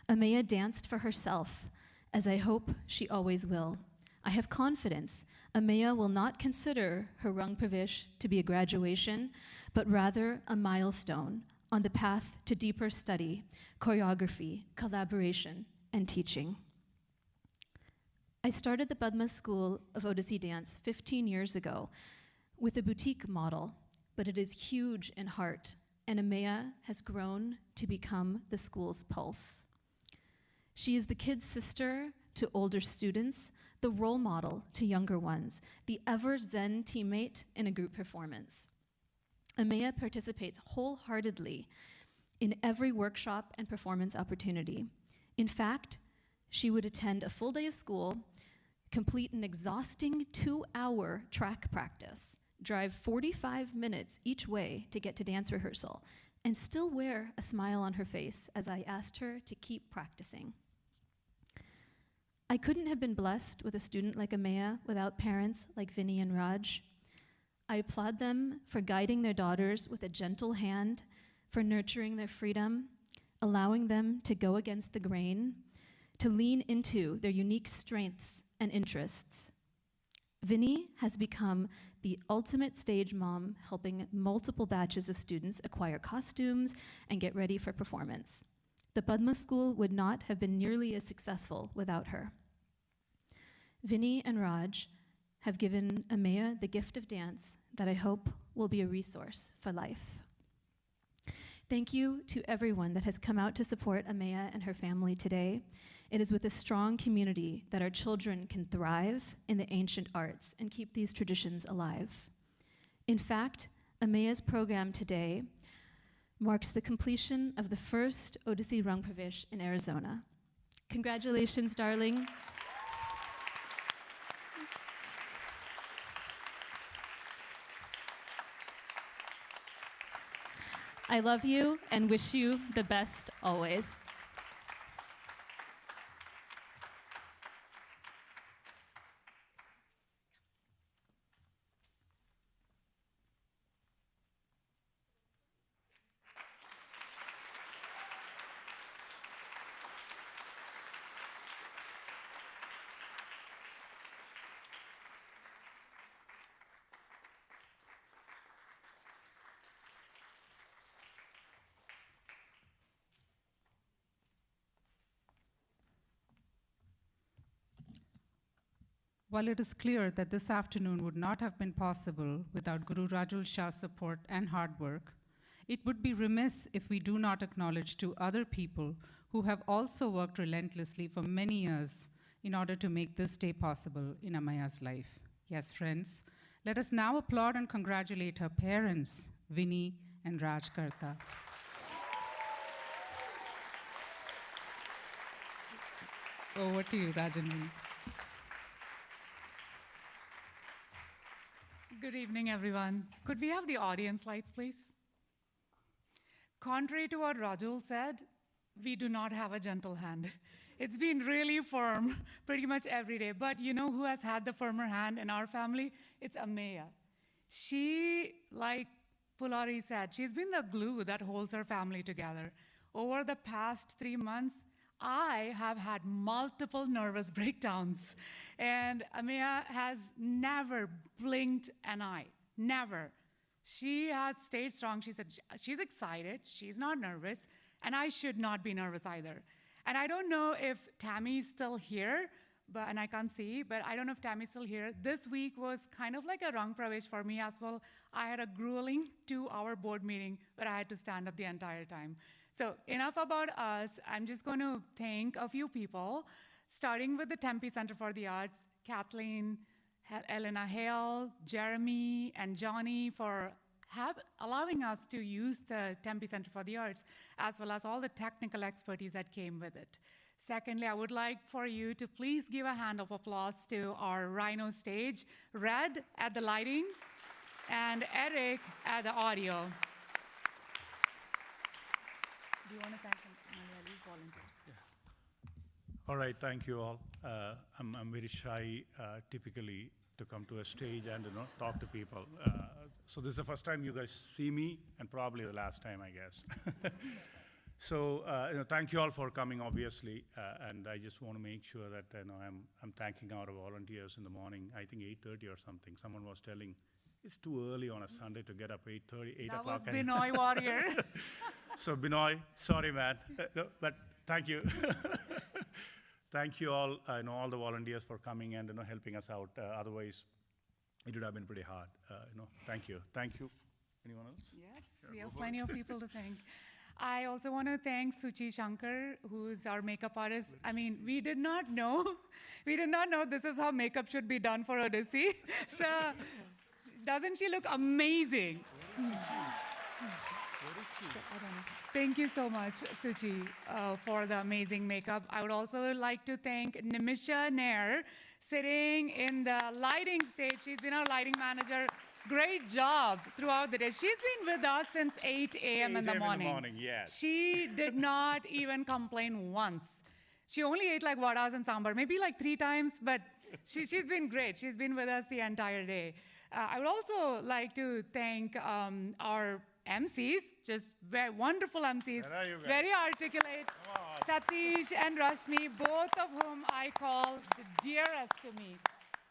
Ameya danced for herself, as I hope she always will. I have confidence Ameya will not consider her Rangapravesh to be a graduation, but rather a milestone on the path to deeper study, choreography, collaboration, and teaching. I started the Padma School of Odissi Dance 15 years ago with a boutique model, but it is huge in heart, and Ameya has grown to become the school's pulse. She is the kid's sister to older students, the role model to younger ones, the ever-zen teammate in a group performance. Ameya participates wholeheartedly in every workshop and performance opportunity. In fact, she would attend a full day of school, complete an exhausting 2-hour track practice, drive 45 minutes each way to get to dance rehearsal, and still wear a smile on her face as I asked her to keep practicing. I couldn't have been blessed with a student like Ameya without parents like Vinny and Raj. I applaud them for guiding their daughters with a gentle hand, for nurturing their freedom, allowing them to go against the grain, to lean into their unique strengths and interests. Vinny has become the ultimate stage mom, helping multiple batches of students acquire costumes and get ready for performance. The Padma School would not have been nearly as successful without her. Vinny and Raj have given Ameya the gift of dance that I hope will be a resource for life. Thank you to everyone that has come out to support Ameya and her family today. It is with a strong community that our children can thrive in the ancient arts and keep these traditions alive. In fact, Ameya's program today marks the completion of the first Odissi Rangapravesh in Arizona. Congratulations, darling. I love you and wish you the best always.
While it is clear that this afternoon would not have been possible without Guru Rajul Shah's support and hard work, it would be remiss if we do not acknowledge two other people who have also worked relentlessly for many years in order to make this day possible in Ameya's life. Yes, friends, let us now applaud and congratulate her parents, Vinny and Raj Karta. Over to you, Raj and Vinny.
Good evening, everyone. Could we have the audience lights, please? Contrary to what Rajul said, we do not have a gentle hand. It's been really firm pretty much every day. But you know who has had the firmer hand in our family? It's Ameya. She, like Pulari said, she's been the glue that holds our family together. Over the past 3 months, I have had multiple nervous breakdowns. And Ameya has never blinked an eye, never. She has stayed strong. She said she's excited, she's not nervous, and I should not be nervous either. And I don't know if Tammy's still here, and I can't see, but I don't know if Tammy's still here. This week was kind of like a Manchpravesh for me as well. I had a grueling 2-hour board meeting where I had to stand up the entire time. So enough about us. I'm just going to thank a few people, starting with the Tempe Center for the Arts, Kathleen, Elena Hale, Jeremy, and Johnny for allowing us to use the Tempe Center for the Arts, as well as all the technical expertise that came with it. Secondly, I would like for you to please give a hand of applause to our Rhino stage, Red at the lighting, and Eric at the audio. Do you want to thank Malayali volunteers?
All right, thank you all. I'm very shy typically to come to a stage and talk to people. So this is the first time you guys see me, and probably the last time, I guess. So thank you all for coming, obviously, and I just want to make sure that I'm thanking our volunteers in the morning. I think 8:30 or something. Someone was telling it's too early on a Sunday to get up 8:30, 8 o'clock.
That was Binoy Warrior.
So Binoy, sorry, man, no, but thank you. Thank you all, all the volunteers for coming and helping us out. Otherwise, it would have been pretty hard. Thank you. Thank you. Anyone else?
Yes, we have plenty of people to thank. I also want to thank Suchi Shankar, who's our makeup artist. I mean, we did not know this is how makeup should be done for Odissi. So, doesn't she look amazing? Thank you so much, Suchi, for the amazing makeup. I would also like to thank Nimisha Nair, sitting in the lighting stage. She's been our lighting manager. Great job throughout the day. She's been with us since 8 a.m. in the morning.
Yes.
She did not even complain once. She only ate like vadas and sambar, maybe like 3 times, but she's been great. She's been with us the entire day. I would also like to thank our MCs, just very wonderful MCs, very articulate. Satish and Rashmi, both of whom I call the dearest to me.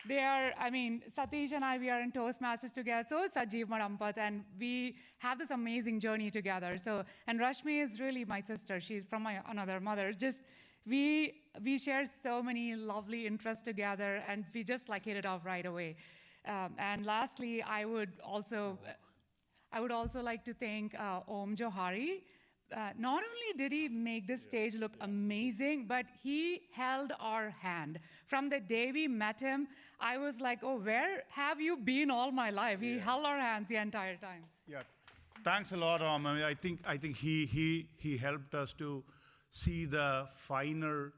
They are, Satish and I, we are in Toastmasters together, so is Sajeev Madampat, and we have this amazing journey together. So, and Rashmi is really my sister. She's from another mother. Just, we share so many lovely interests together, and we just like hit it off right away. And lastly, I would also like to thank Om Johari. Not only did he make this stage look amazing, but he held our hand. From the day we met him, I was like, oh, where have you been all my life? He held our hands the entire time.
Yeah, thanks a lot, Om. I think he helped us to see the finer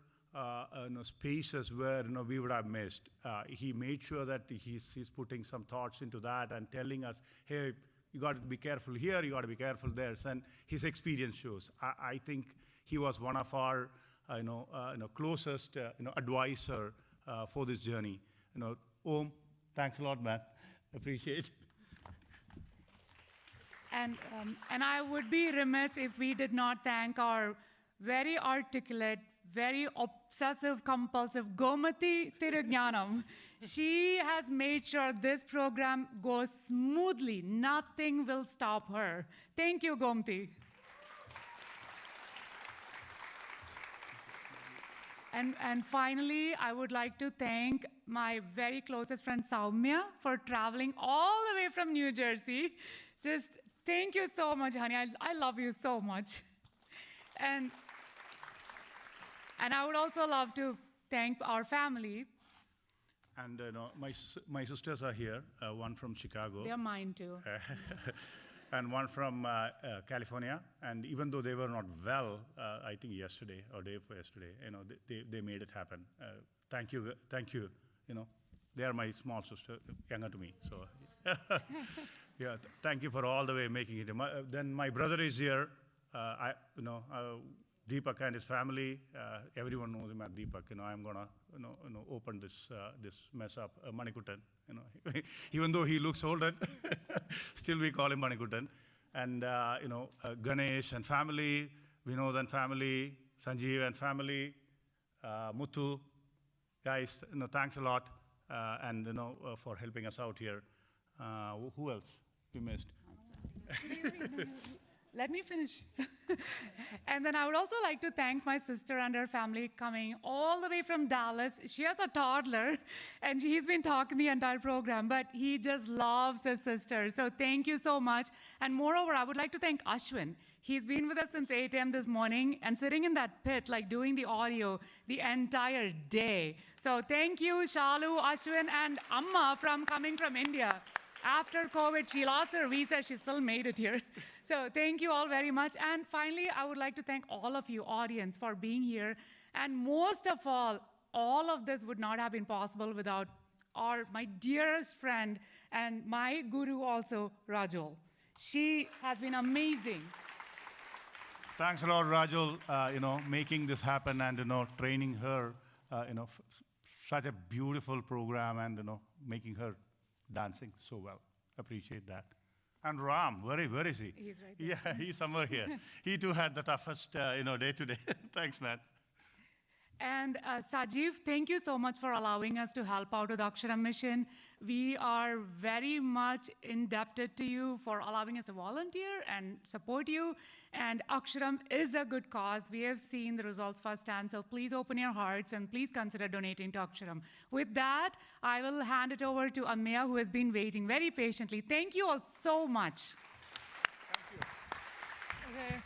spaces where we would have missed. He made sure that he's putting some thoughts into that and telling us, hey, you got to be careful here, you got to be careful there. And his experience shows. I think he was one of our closest advisor for this journey. Om, thanks a lot, man. Appreciate it.
And I would be remiss if we did not thank our very articulate, very obsessive, compulsive Gomati Tirugyanam. She has made sure this program goes smoothly. Nothing will stop her. Thank you, Gomti. And finally, I would like to thank my very closest friend, Saumya, for traveling all the way from New Jersey. Just thank you so much, honey. I love you so much. And I would also love to thank our family.
And my sisters are here, one from Chicago.
They're mine too.
And one from California. And even though they were not well, I think yesterday or day before yesterday, they made it happen. Thank you. They are my small sister, younger to me. So, yeah, thank you for all the way making it. Then my brother is here. Deepak and his family. Everyone knows him as Deepak. I'm gonna open this mess up, Manikutan. Even though he looks older, still we call him Manikutan. And Ganesh and family, Vinod and family, Sanjeev and family, Muthu, guys. Thanks a lot, and for helping us out here. Who else we missed?
Let me finish. And then I would also like to thank my sister and her family coming all the way from Dallas. She has a toddler, and he's been talking the entire program, but he just loves his sister. So thank you so much. And moreover, I would like to thank Ashwin. He's been with us since 8 a.m. this morning and sitting in that pit, like doing the audio the entire day. So thank you, Shalu, Ashwin, and Amma coming from India. After COVID, she lost her visa. She still made it here. So thank you all very much. And finally, I would like to thank all of you, audience, for being here. And most of all of this would not have been possible without my dearest friend and my guru also, Rajul. She has been amazing.
Thanks a lot, Rajul, making this happen and, training her, such a beautiful program and, making her dancing so well. Appreciate that. And Ram, where is he?
He's right there.
Yeah, he's somewhere here. He too had the toughest, day to day. Thanks, man.
And Sajiv, thank you so much for allowing us to help out with Aksharam Mission. We are very much indebted to you for allowing us to volunteer and support you. And Aksharam is a good cause. We have seen the results firsthand, so please open your hearts and please consider donating to Aksharam. With that, I will hand it over to Ameya, who has been waiting very patiently. Thank you all so much.
Okay,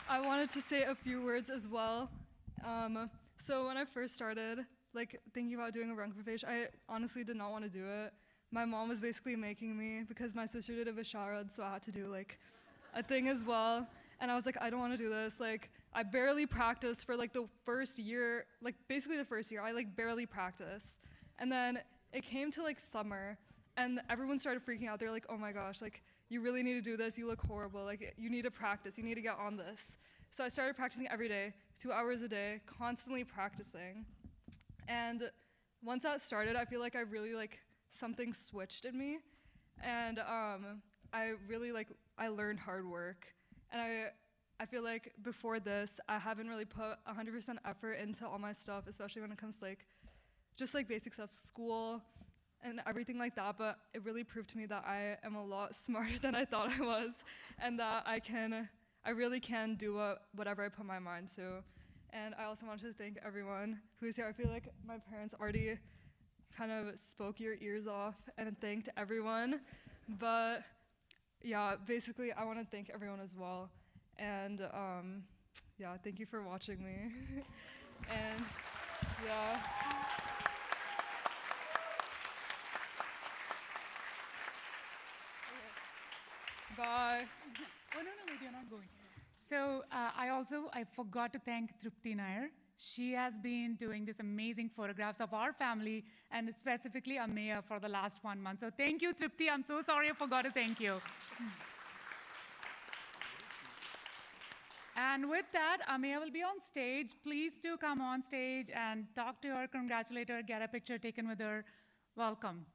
I wanted to say a few words as well. So when I first started, thinking about doing a Manchpravesh, I honestly did not want to do it. My mom was basically making me because my sister did a Visharad, so I had to do a thing as well. And I was like, I don't want to do this. I barely practiced for the first year, basically the first year, I barely practiced. And then it came to summer, and everyone started freaking out. They're like, oh my gosh, you really need to do this. You look horrible. You need to practice. You need to get on this. So I started practicing every day, 2 hours a day, constantly practicing. And once that started, I feel I really something switched in me. And I really I learned hard work. And I feel before this, I haven't really put 100% effort into all my stuff, especially when it comes to just basic stuff, school and everything like that. But it really proved to me that I am a lot smarter than I thought I was, and that I really can do whatever I put my mind to. And I also wanted to thank everyone who's here. I feel my parents already kind of spoke your ears off and thanked everyone. But yeah, basically I want to thank everyone as well. And yeah, thank you for watching me. And yeah. Bye.
Oh, no, wait, you're not going. So I forgot to thank Trupti Nair. She has been doing this amazing photographs of our family and specifically Ameya for the last 1 month. So thank you, Trupti. I'm so sorry I forgot to thank you. And with that, Ameya will be on stage. Please do come on stage and talk to her, congratulate her, get a picture taken with her. Welcome.